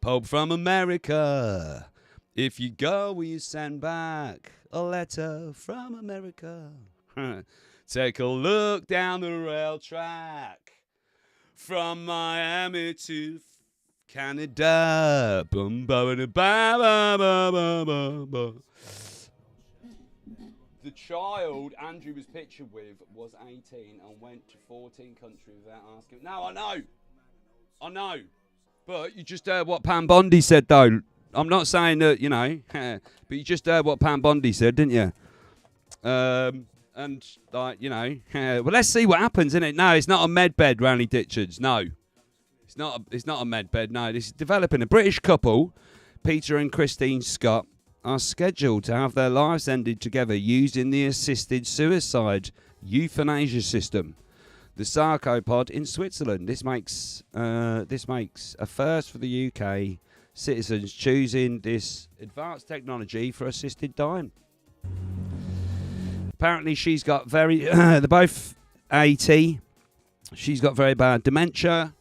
Speaker 5: Pope from America. If you go, will you send back a letter from America? Take a look down the rail track from Miami to Canada. Bum, ba, ba, ba, ba, ba, ba. The child Andrew was pictured with was 18 and went to 14 countries without asking. No, I know. But you just heard what Pam Bondi said, though. I'm not saying that, you know, but you just heard what Pam Bondi said, didn't you? And, like, you know, well, let's see what happens, innit? No, it's not a med bed, Randy Ditchards. No. It's not a med bed, no. This is developing. A British couple, Peter and Christine Scott, are scheduled to have their lives ended together using the assisted suicide euthanasia system. The Sarcopod in Switzerland. This makes a first for the UK citizens choosing this advanced technology for assisted dying. Apparently she's got they're both 80. She's got very bad dementia,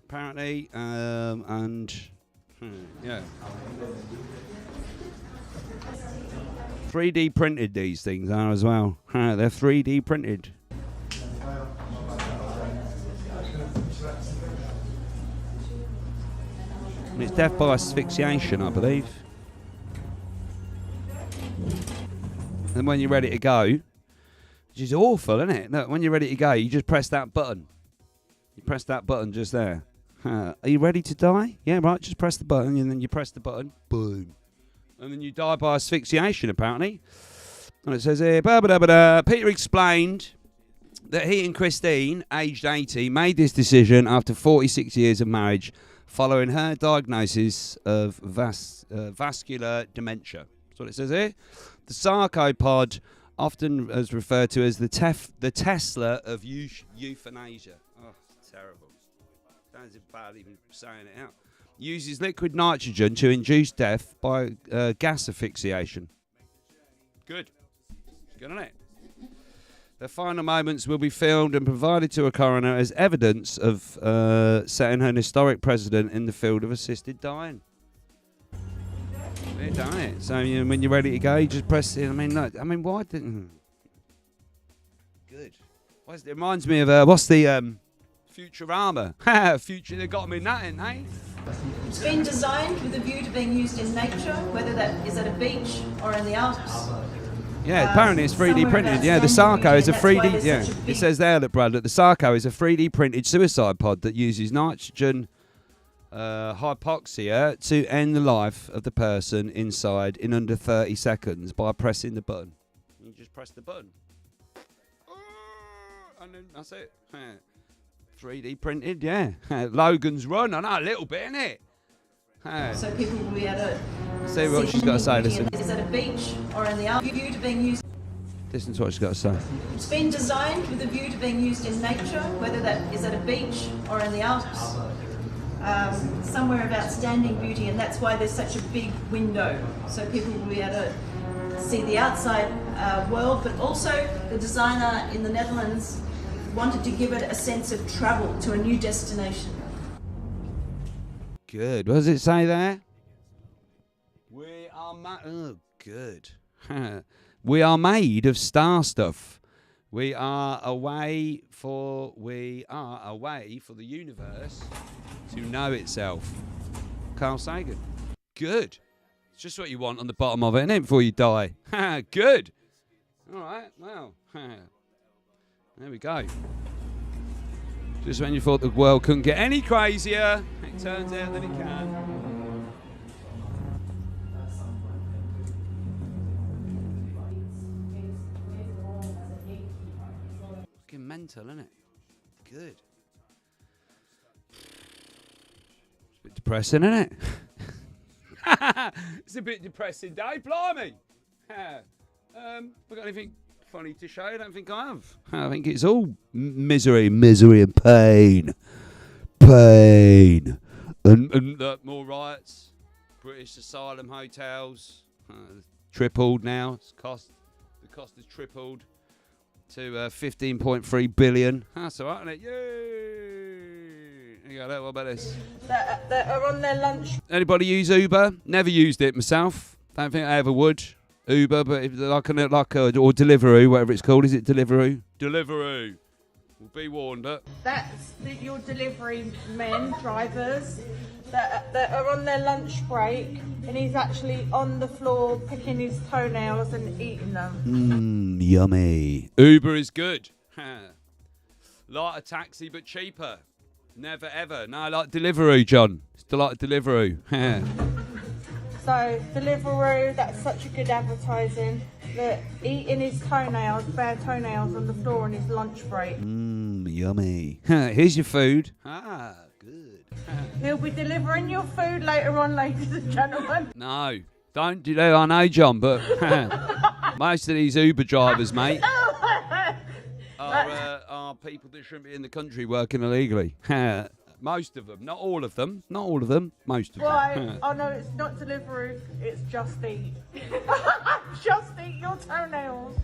Speaker 5: apparently, and yeah. 3D printed, these things are as well. They're 3D printed. And it's death by asphyxiation, I believe. And when you're ready to go, which is awful, isn't it? Look, when you're ready to go, you just press that button. You press that button just there. Are you ready to die? Yeah, right, just press the button, and then you press the button, boom. And then you die by asphyxiation, apparently. And it says here, Peter explained that he and Christine, aged 80, made this decision after 46 years of marriage following her diagnosis of vascular dementia. That's what it says here. The sarcopod, often as referred to as the Tesla of euthanasia. Oh, it's terrible. Sounds bad even saying it out. Uses liquid nitrogen to induce death by gas asphyxiation. Good. Good on it. The final moments will be filmed and provided to a coroner as evidence of setting an historic precedent in the field of assisted dying. We've done it. So when you're ready to go, you just press it. Why didn't... Good. It reminds me of, what's the... Futurama. Future, they got them in that, ain't they?
Speaker 3: It's been designed with a view to being used in nature, whether that is at a beach or in the Alps.
Speaker 5: Yeah, apparently it's 3D printed. Yeah, the Sarco is a 3D... Yeah, it says there, look, Brad, that the Sarco is a 3D printed suicide pod that uses nitrogen hypoxia to end the life of the person inside in under 30 seconds by pressing the button. You just press the button. And then that's it. 3D printed, yeah. Logan's Run, I know, a little bit, innit?
Speaker 3: So people will be able to
Speaker 5: see what she's got to say. Listen.
Speaker 3: Is at a beach or in the Alps, view to being used.
Speaker 5: Listen to what she's got to say.
Speaker 3: It's been designed with a view to being used in nature, whether that is at a beach or in the Alps. Somewhere of outstanding beauty, and that's why there's such a big window, so people will be able to see the outside world, but also the designer in the Netherlands wanted to give it a sense of travel to a new destination.
Speaker 5: Good. What does it say there? We are good. We are made of star stuff. We are a way for the universe to know itself. Carl Sagan. Good. It's just what you want on the bottom of it, isn't it, before you die? Good. All right. Well, there we go. Just when you thought the world couldn't get any crazier, it turns out that it can. Fucking mental, isn't it? Good. It's a bit depressing, isn't it? It's a bit depressing day, blimey. We got anything funny to show? I don't think I have. I think it's all misery and pain. And more riots. British asylum hotels tripled now. The cost has tripled to 15.3 billion. That's all right, isn't it? Yay! There you go. What about this?
Speaker 3: That are on their lunch.
Speaker 5: Anybody use Uber? Never used it myself. Don't think I ever would. Uber, but if or Deliveroo, whatever it's called. Is it Deliveroo? Deliveroo. We'll be warned.
Speaker 3: That's your delivery men, drivers, that are on their lunch break, and he's actually on the floor picking his toenails and eating them.
Speaker 5: Yummy. Uber is good. Like a taxi, but cheaper. Never ever. No, like Deliveroo, John. It's like Deliveroo.
Speaker 3: So, Deliveroo, that's such a good advertising. That eating his toenails, bare toenails on the floor on his lunch break.
Speaker 5: Yummy. Here's your food. Good.
Speaker 3: He'll be delivering your food later on, ladies and gentlemen.
Speaker 5: No, don't do that. I know, John, but most of these Uber drivers, mate, are people that shouldn't be in the country working illegally. Most of them, not all of them, most of them.
Speaker 3: Right, oh no, it's not Deliveroo, it's Just Eat. Just eat your toenails.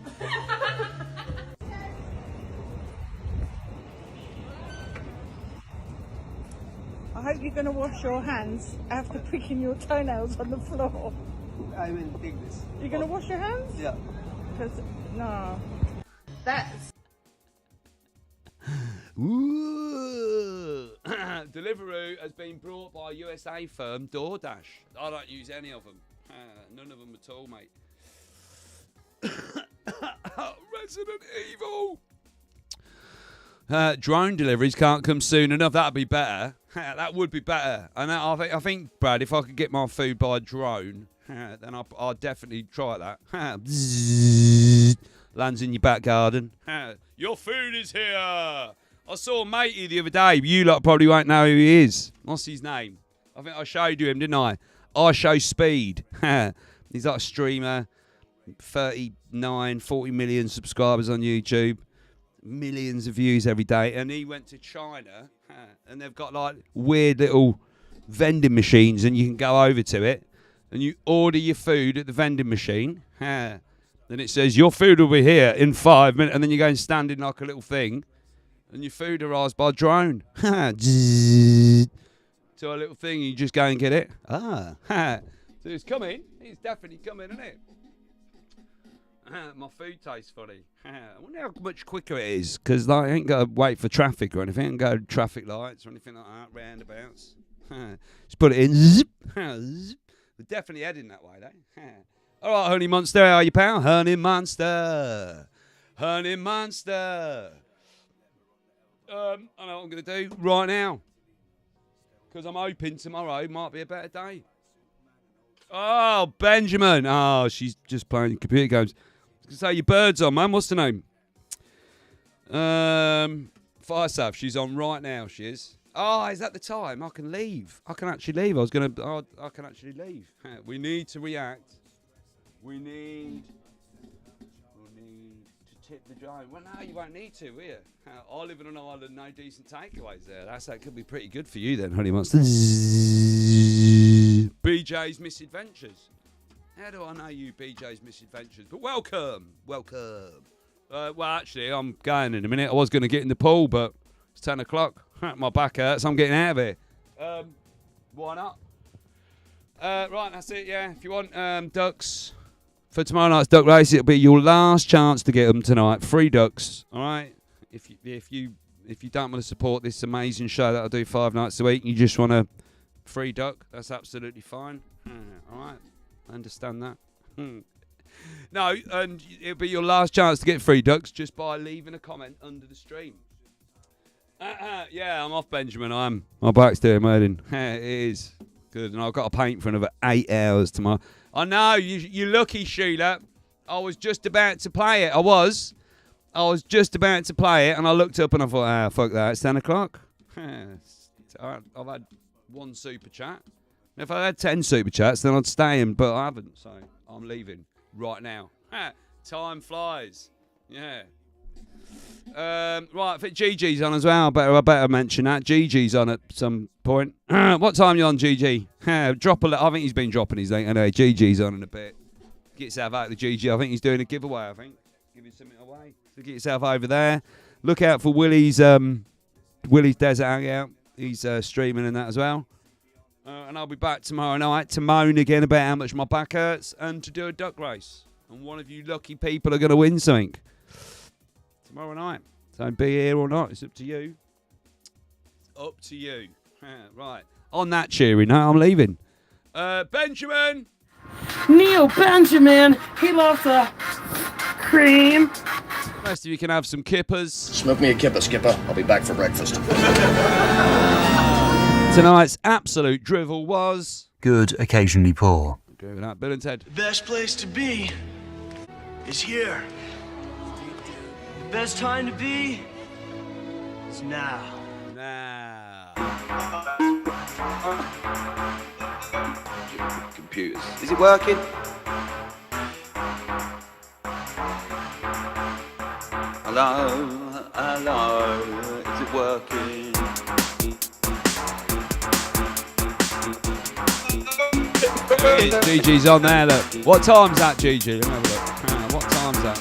Speaker 3: I hope you're going to wash your hands after picking your toenails on the floor.
Speaker 1: I will take this.
Speaker 3: You're going to wash your hands?
Speaker 1: Yeah.
Speaker 3: Because, no. That's...
Speaker 5: Ooh. Deliveroo has been brought by USA firm DoorDash. I don't use any of them. None of them at all, mate. Resident Evil. Drone deliveries can't come soon enough. That'd be better. That would be better. And I think, Brad, if I could get my food by drone, then I'd definitely try that. Lands in your back garden. Your food is here. I saw a matey the other day. You lot probably won't know who he is. What's his name? I think I showed you him, didn't I? I show Speed. He's like a streamer. 39, 40 million subscribers on YouTube. Millions of views every day. And he went to China. And they've got like weird little vending machines. And you can go over to it. And you order your food at the vending machine. Then it says, your food will be here in 5 minutes. And then you go and stand in like a little thing. And your food arrives by drone. To a little thing, you just go and get it. So it's coming. It's definitely coming, isn't it? My food tastes funny. I wonder how much quicker it is, because like, I ain't got to wait for traffic or anything. I ain't got to traffic lights or anything like that, roundabouts. Just put it in. Zip. We're definitely heading that way, though. All right, Honey Monster, how are you, pal? Honey Monster. Honey Monster. I know what I'm going to do right now, because I'm hoping tomorrow might be a better day. Oh, Benjamin. Oh, she's just playing computer games. I was going to say, your bird's on, man. What's the name? Firesav. She's on right now, she is. Oh, is that the time? I can leave. I can actually leave. I can actually leave. We need to react. We need to tip the drone. Well, no, you won't need to, will you? I live in an island, no decent takeaways there. That could be pretty good for you then, Honey Monster. BJ's Misadventures. How do I know you, BJ's Misadventures? But welcome. Well, actually, I'm going in a minute. I was going to get in the pool, but it's 10 o'clock. My back hurts. I'm getting out of here. Why not? Right, that's it, yeah. If you want ducks for tomorrow night's duck race, it'll be your last chance to get them tonight. Free ducks, all right? If you don't want to support this amazing show that I do 5 nights a week, you just want a free duck, that's absolutely fine. All right, I understand that. No, and it'll be your last chance to get free ducks just by leaving a comment under the stream. Yeah, I'm off, Benjamin. My back's doing hurting. It is good, and I've got to paint for another 8 hours tomorrow. I know, you lucky, Sheila. I was just about to play it. I was just about to play it, and I looked up and I thought, fuck that, it's 10 o'clock. I've had 1 super chat. If I had 10 super chats, then I'd stay in, but I haven't, so I'm leaving right now. Time flies. Yeah. Right, I think Gigi's on as well. I better mention that. Gigi's on at some point. What time are you on, Gigi? Drop a little. I think he's been dropping his link anyway. Gigi's on in a bit. Get yourself out of the Gigi. I think he's doing a giveaway, I think. Giving something away. So get yourself over there. Look out for Willie's Desert Hangout. He's streaming in that as well. And I'll be back tomorrow night to moan again about how much my back hurts and to do a duck race. And one of you lucky people are going to win something tomorrow night. So be here or not, it's up to you. It's up to you. Right. On that cheery note, I'm leaving. Benjamin!
Speaker 19: Neil Benjamin, he loves the cream.
Speaker 5: The rest of you can have some kippers.
Speaker 4: Smoke me a kipper, Skipper. I'll be back for breakfast.
Speaker 5: Tonight's absolute drivel was...
Speaker 9: good, occasionally poor.
Speaker 5: Agree with that, Bill and Ted.
Speaker 6: The best place to be is here. The best time to be is now.
Speaker 23: Computers. Is it working? Hello, is it working?
Speaker 5: GG's on there, look. What time's that, GG? Let me have a look. What time's that?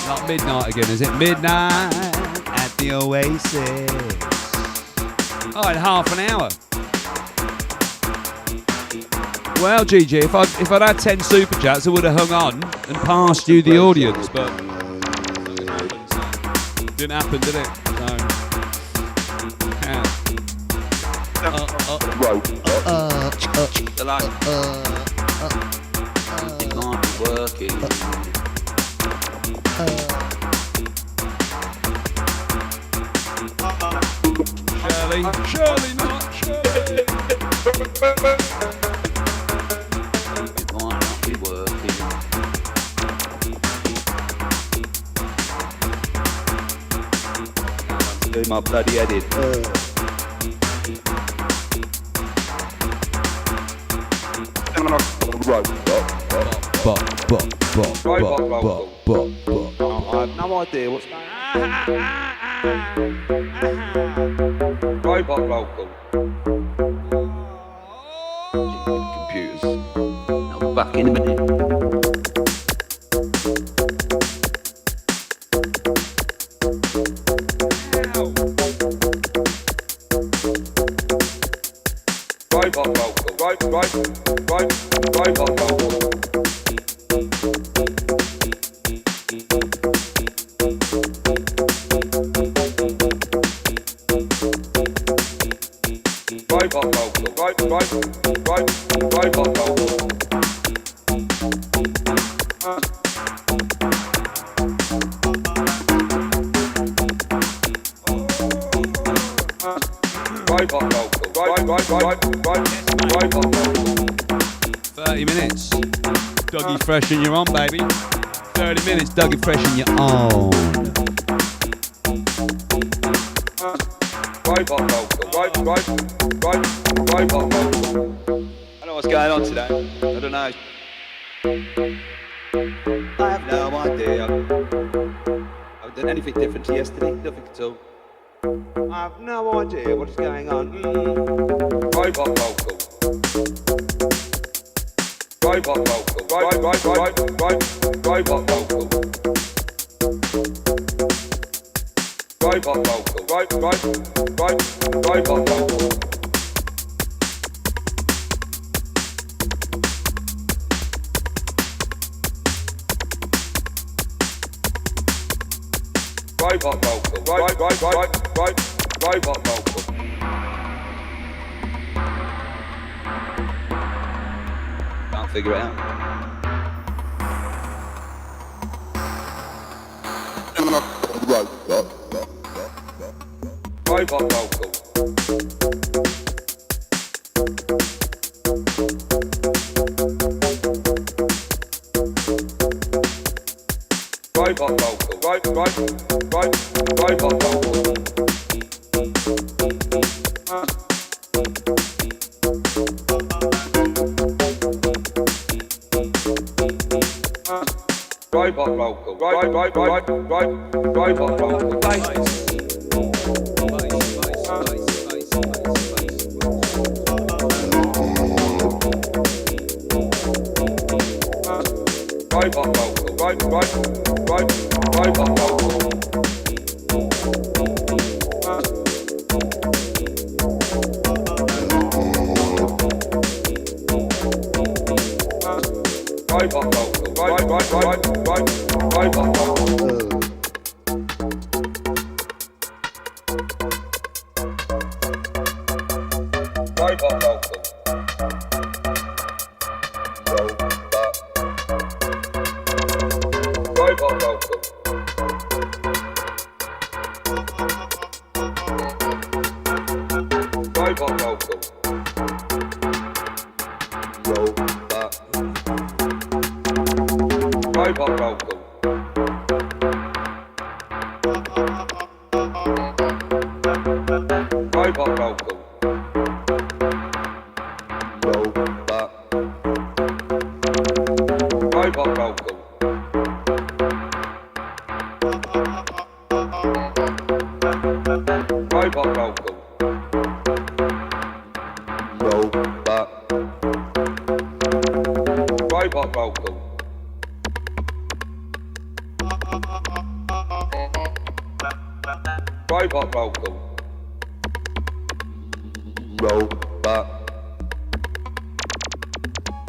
Speaker 5: Not midnight again, is it? Midnight at the Oasis. Oh, in half an hour. Well, GG, if I'd had 10 super chats, I would have hung on and passed you the audience, but didn't happen, did it? So.
Speaker 23: The light. It might be working.
Speaker 5: Shirley, not Shirley.
Speaker 23: It might not be working. Do my bloody head in. I have no idea what's going on. Robot local. Computers. I'll be back in a minute. Robot local. Robot local. Robot local. Robot local. Robot local. Robot local.
Speaker 5: 30 minutes. Dougie Fresh and you're on, baby. 30 minutes, Dougie Fresh and you're on.
Speaker 23: Robot local. Robot local. I don't know what's going on today. I don't know. I have no idea. I haven't done anything different to yesterday. Nothing at all. I have no idea what is going on. Robot local. Robot local. Robot local. Robot local. Robot local. Robot local. Robot local. Robot local. Can't figure it out. Robot local. Robot local. Robot local. Robot local. Robot local. Robot local. Robot local. Robot local. Robot local. Robot local. Robot local. Robot local. Robot local. Robot local. Robot local. Robot local. Robot local. Robot local.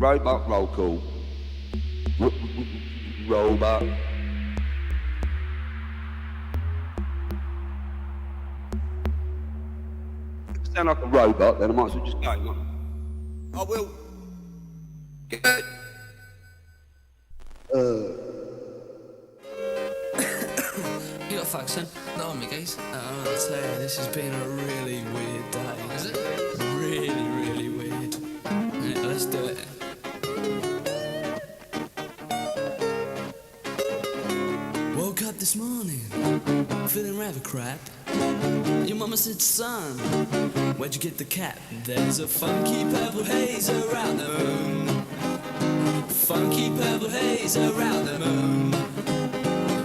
Speaker 23: Robot local. Robot. sound like a robot, then I might as well just go.
Speaker 8: I will.
Speaker 23: Good.
Speaker 2: You got a fax, son? No, Migues. I'll tell you, this has been a really weird day. Is it? Really, really weird. Yeah, let's do it. Woke up this morning, feeling rather crap. Your mama said, son, where'd you get the cat? There's a funky purple haze around the moon. Funky purple haze around the moon.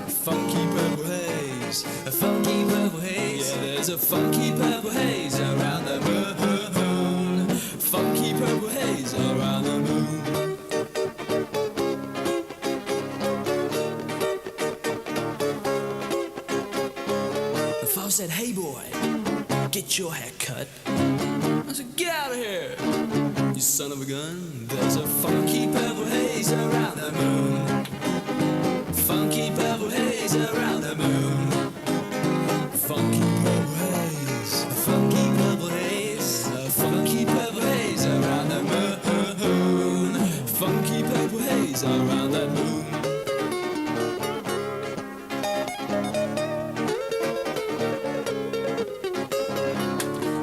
Speaker 2: Funky purple haze, a funky purple haze. Yeah, there's a funky purple haze around the moon. Funky purple haze around the moon. The father said, hey boy, get your hair cut. I said, get out of here, you son of a gun. There's a funky purple haze around the moon. Funky purple haze around the moon. Funky purple haze, a funky purple haze, a funky purple haze around the moon. Funky purple haze around that moon.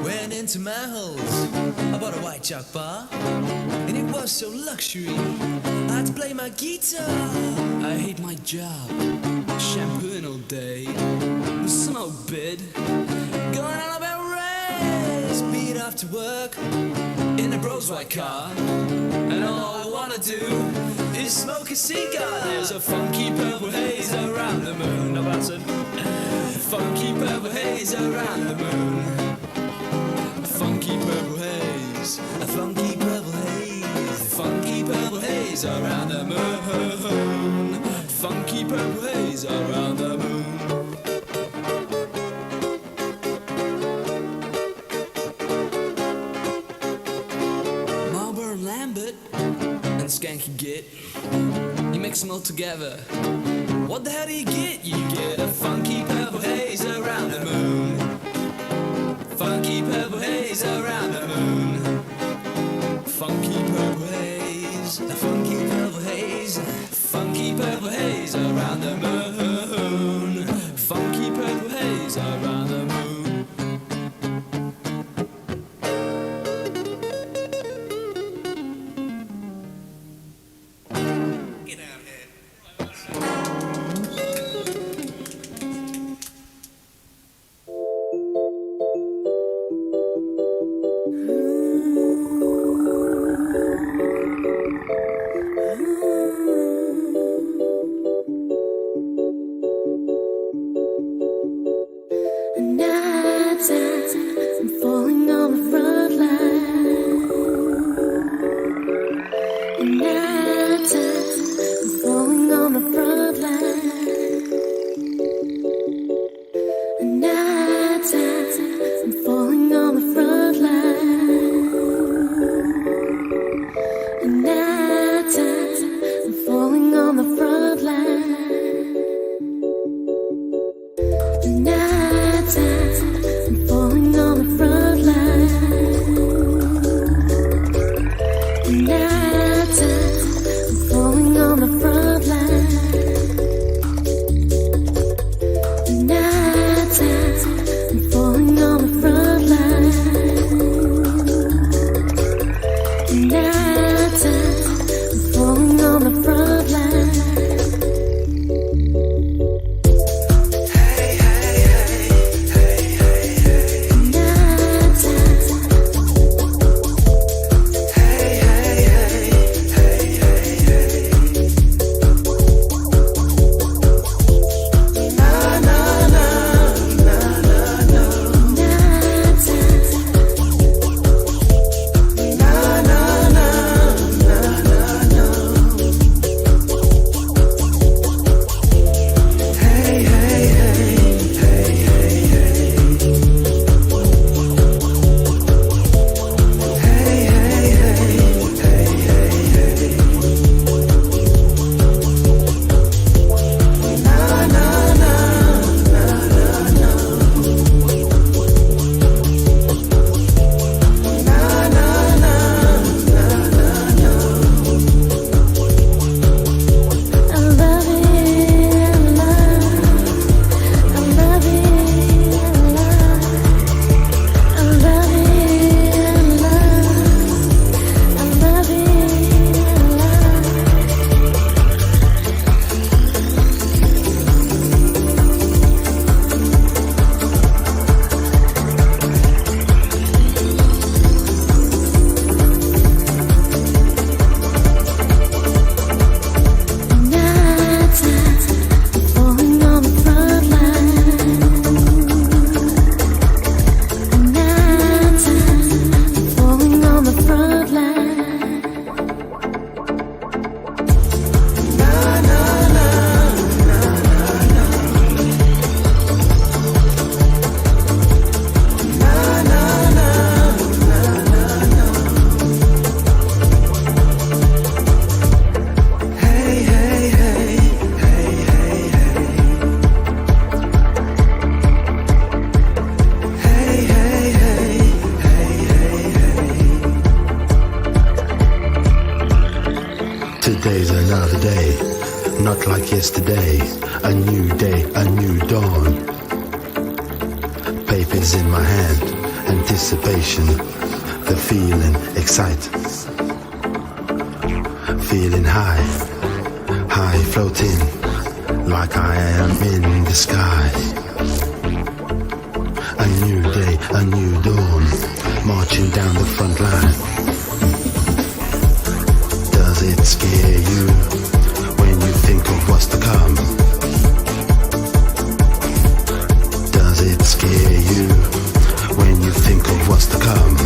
Speaker 2: Went into my holes, I bought a white chalk bar, and it was so luxury, I had to play my guitar. I hate my job, shampooing all day, with some old bid, going on about race, beat off to work, in a bro's white car, and all I wanna do is smoke a cigar. There's a funky purple haze around the moon. Now that's it. Funky purple haze around the moon. Funky purple haze, a funky purple haze, funky purple haze around the moon. Funky purple haze around the moon. Marlboro and Lambert and Skanky Git, you mix them all together. What the hell do you get? You get a funky purple haze around the moon. Funky purple haze around the moon. Funky purple haze, a funky purple haze, funky purple haze around the moon. Funky purple haze around the moon. Get out of here.
Speaker 7: I'm falling on the front line. And I'm falling on the front line. And I'm falling on the front line. And I'm falling on the front line. And I'm falling on the front line. And I'm falling on the front line. And I'm falling on the front line. And I'm falling on the front line. Na na
Speaker 12: Today's another day, not like yesterday. A new day, a new dawn. Papers in my hand, anticipation, the feeling, excited. Feeling high, high floating, like I am in the sky. A new day, a new dawn, marching down the front line. Does it scare you when you think of what's to come? Does it scare you when you think of what's to come?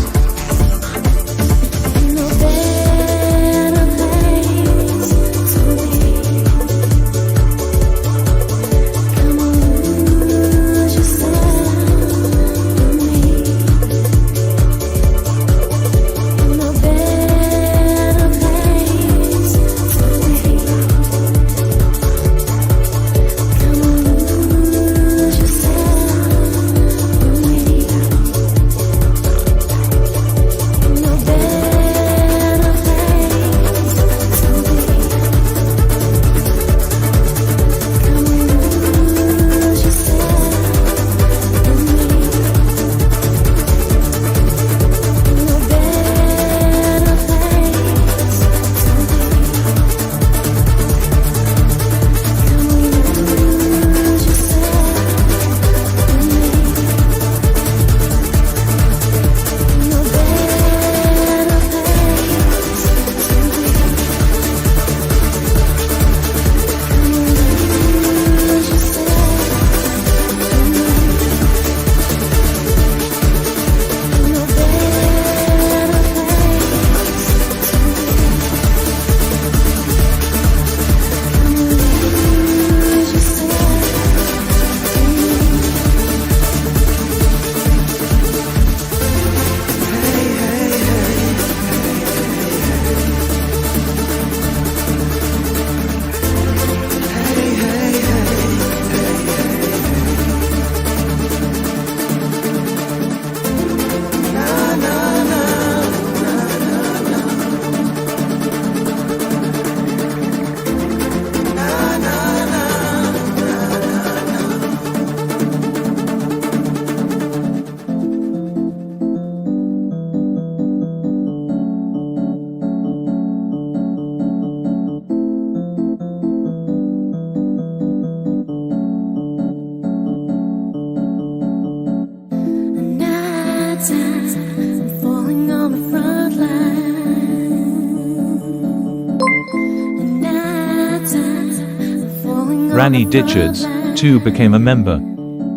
Speaker 13: Ranny Ditchards, too, became a member.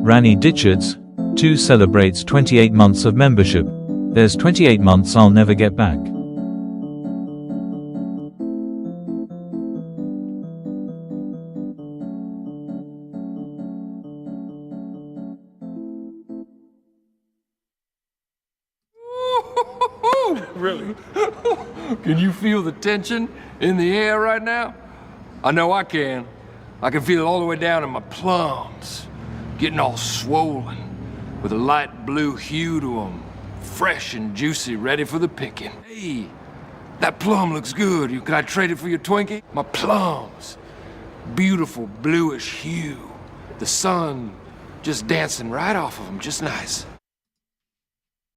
Speaker 13: Ranny Ditchards, too, celebrates 28 months of membership. There's 28 months I'll never get back.
Speaker 14: Really? Can you feel the tension in the air right now? I know I can. I can feel it all the way down in my plums, getting all swollen, with a light blue hue to them, fresh and juicy, ready for the picking. Hey, that plum looks good. Can I trade it for your Twinkie? My plums, beautiful bluish hue, the sun just dancing right off of them, just nice.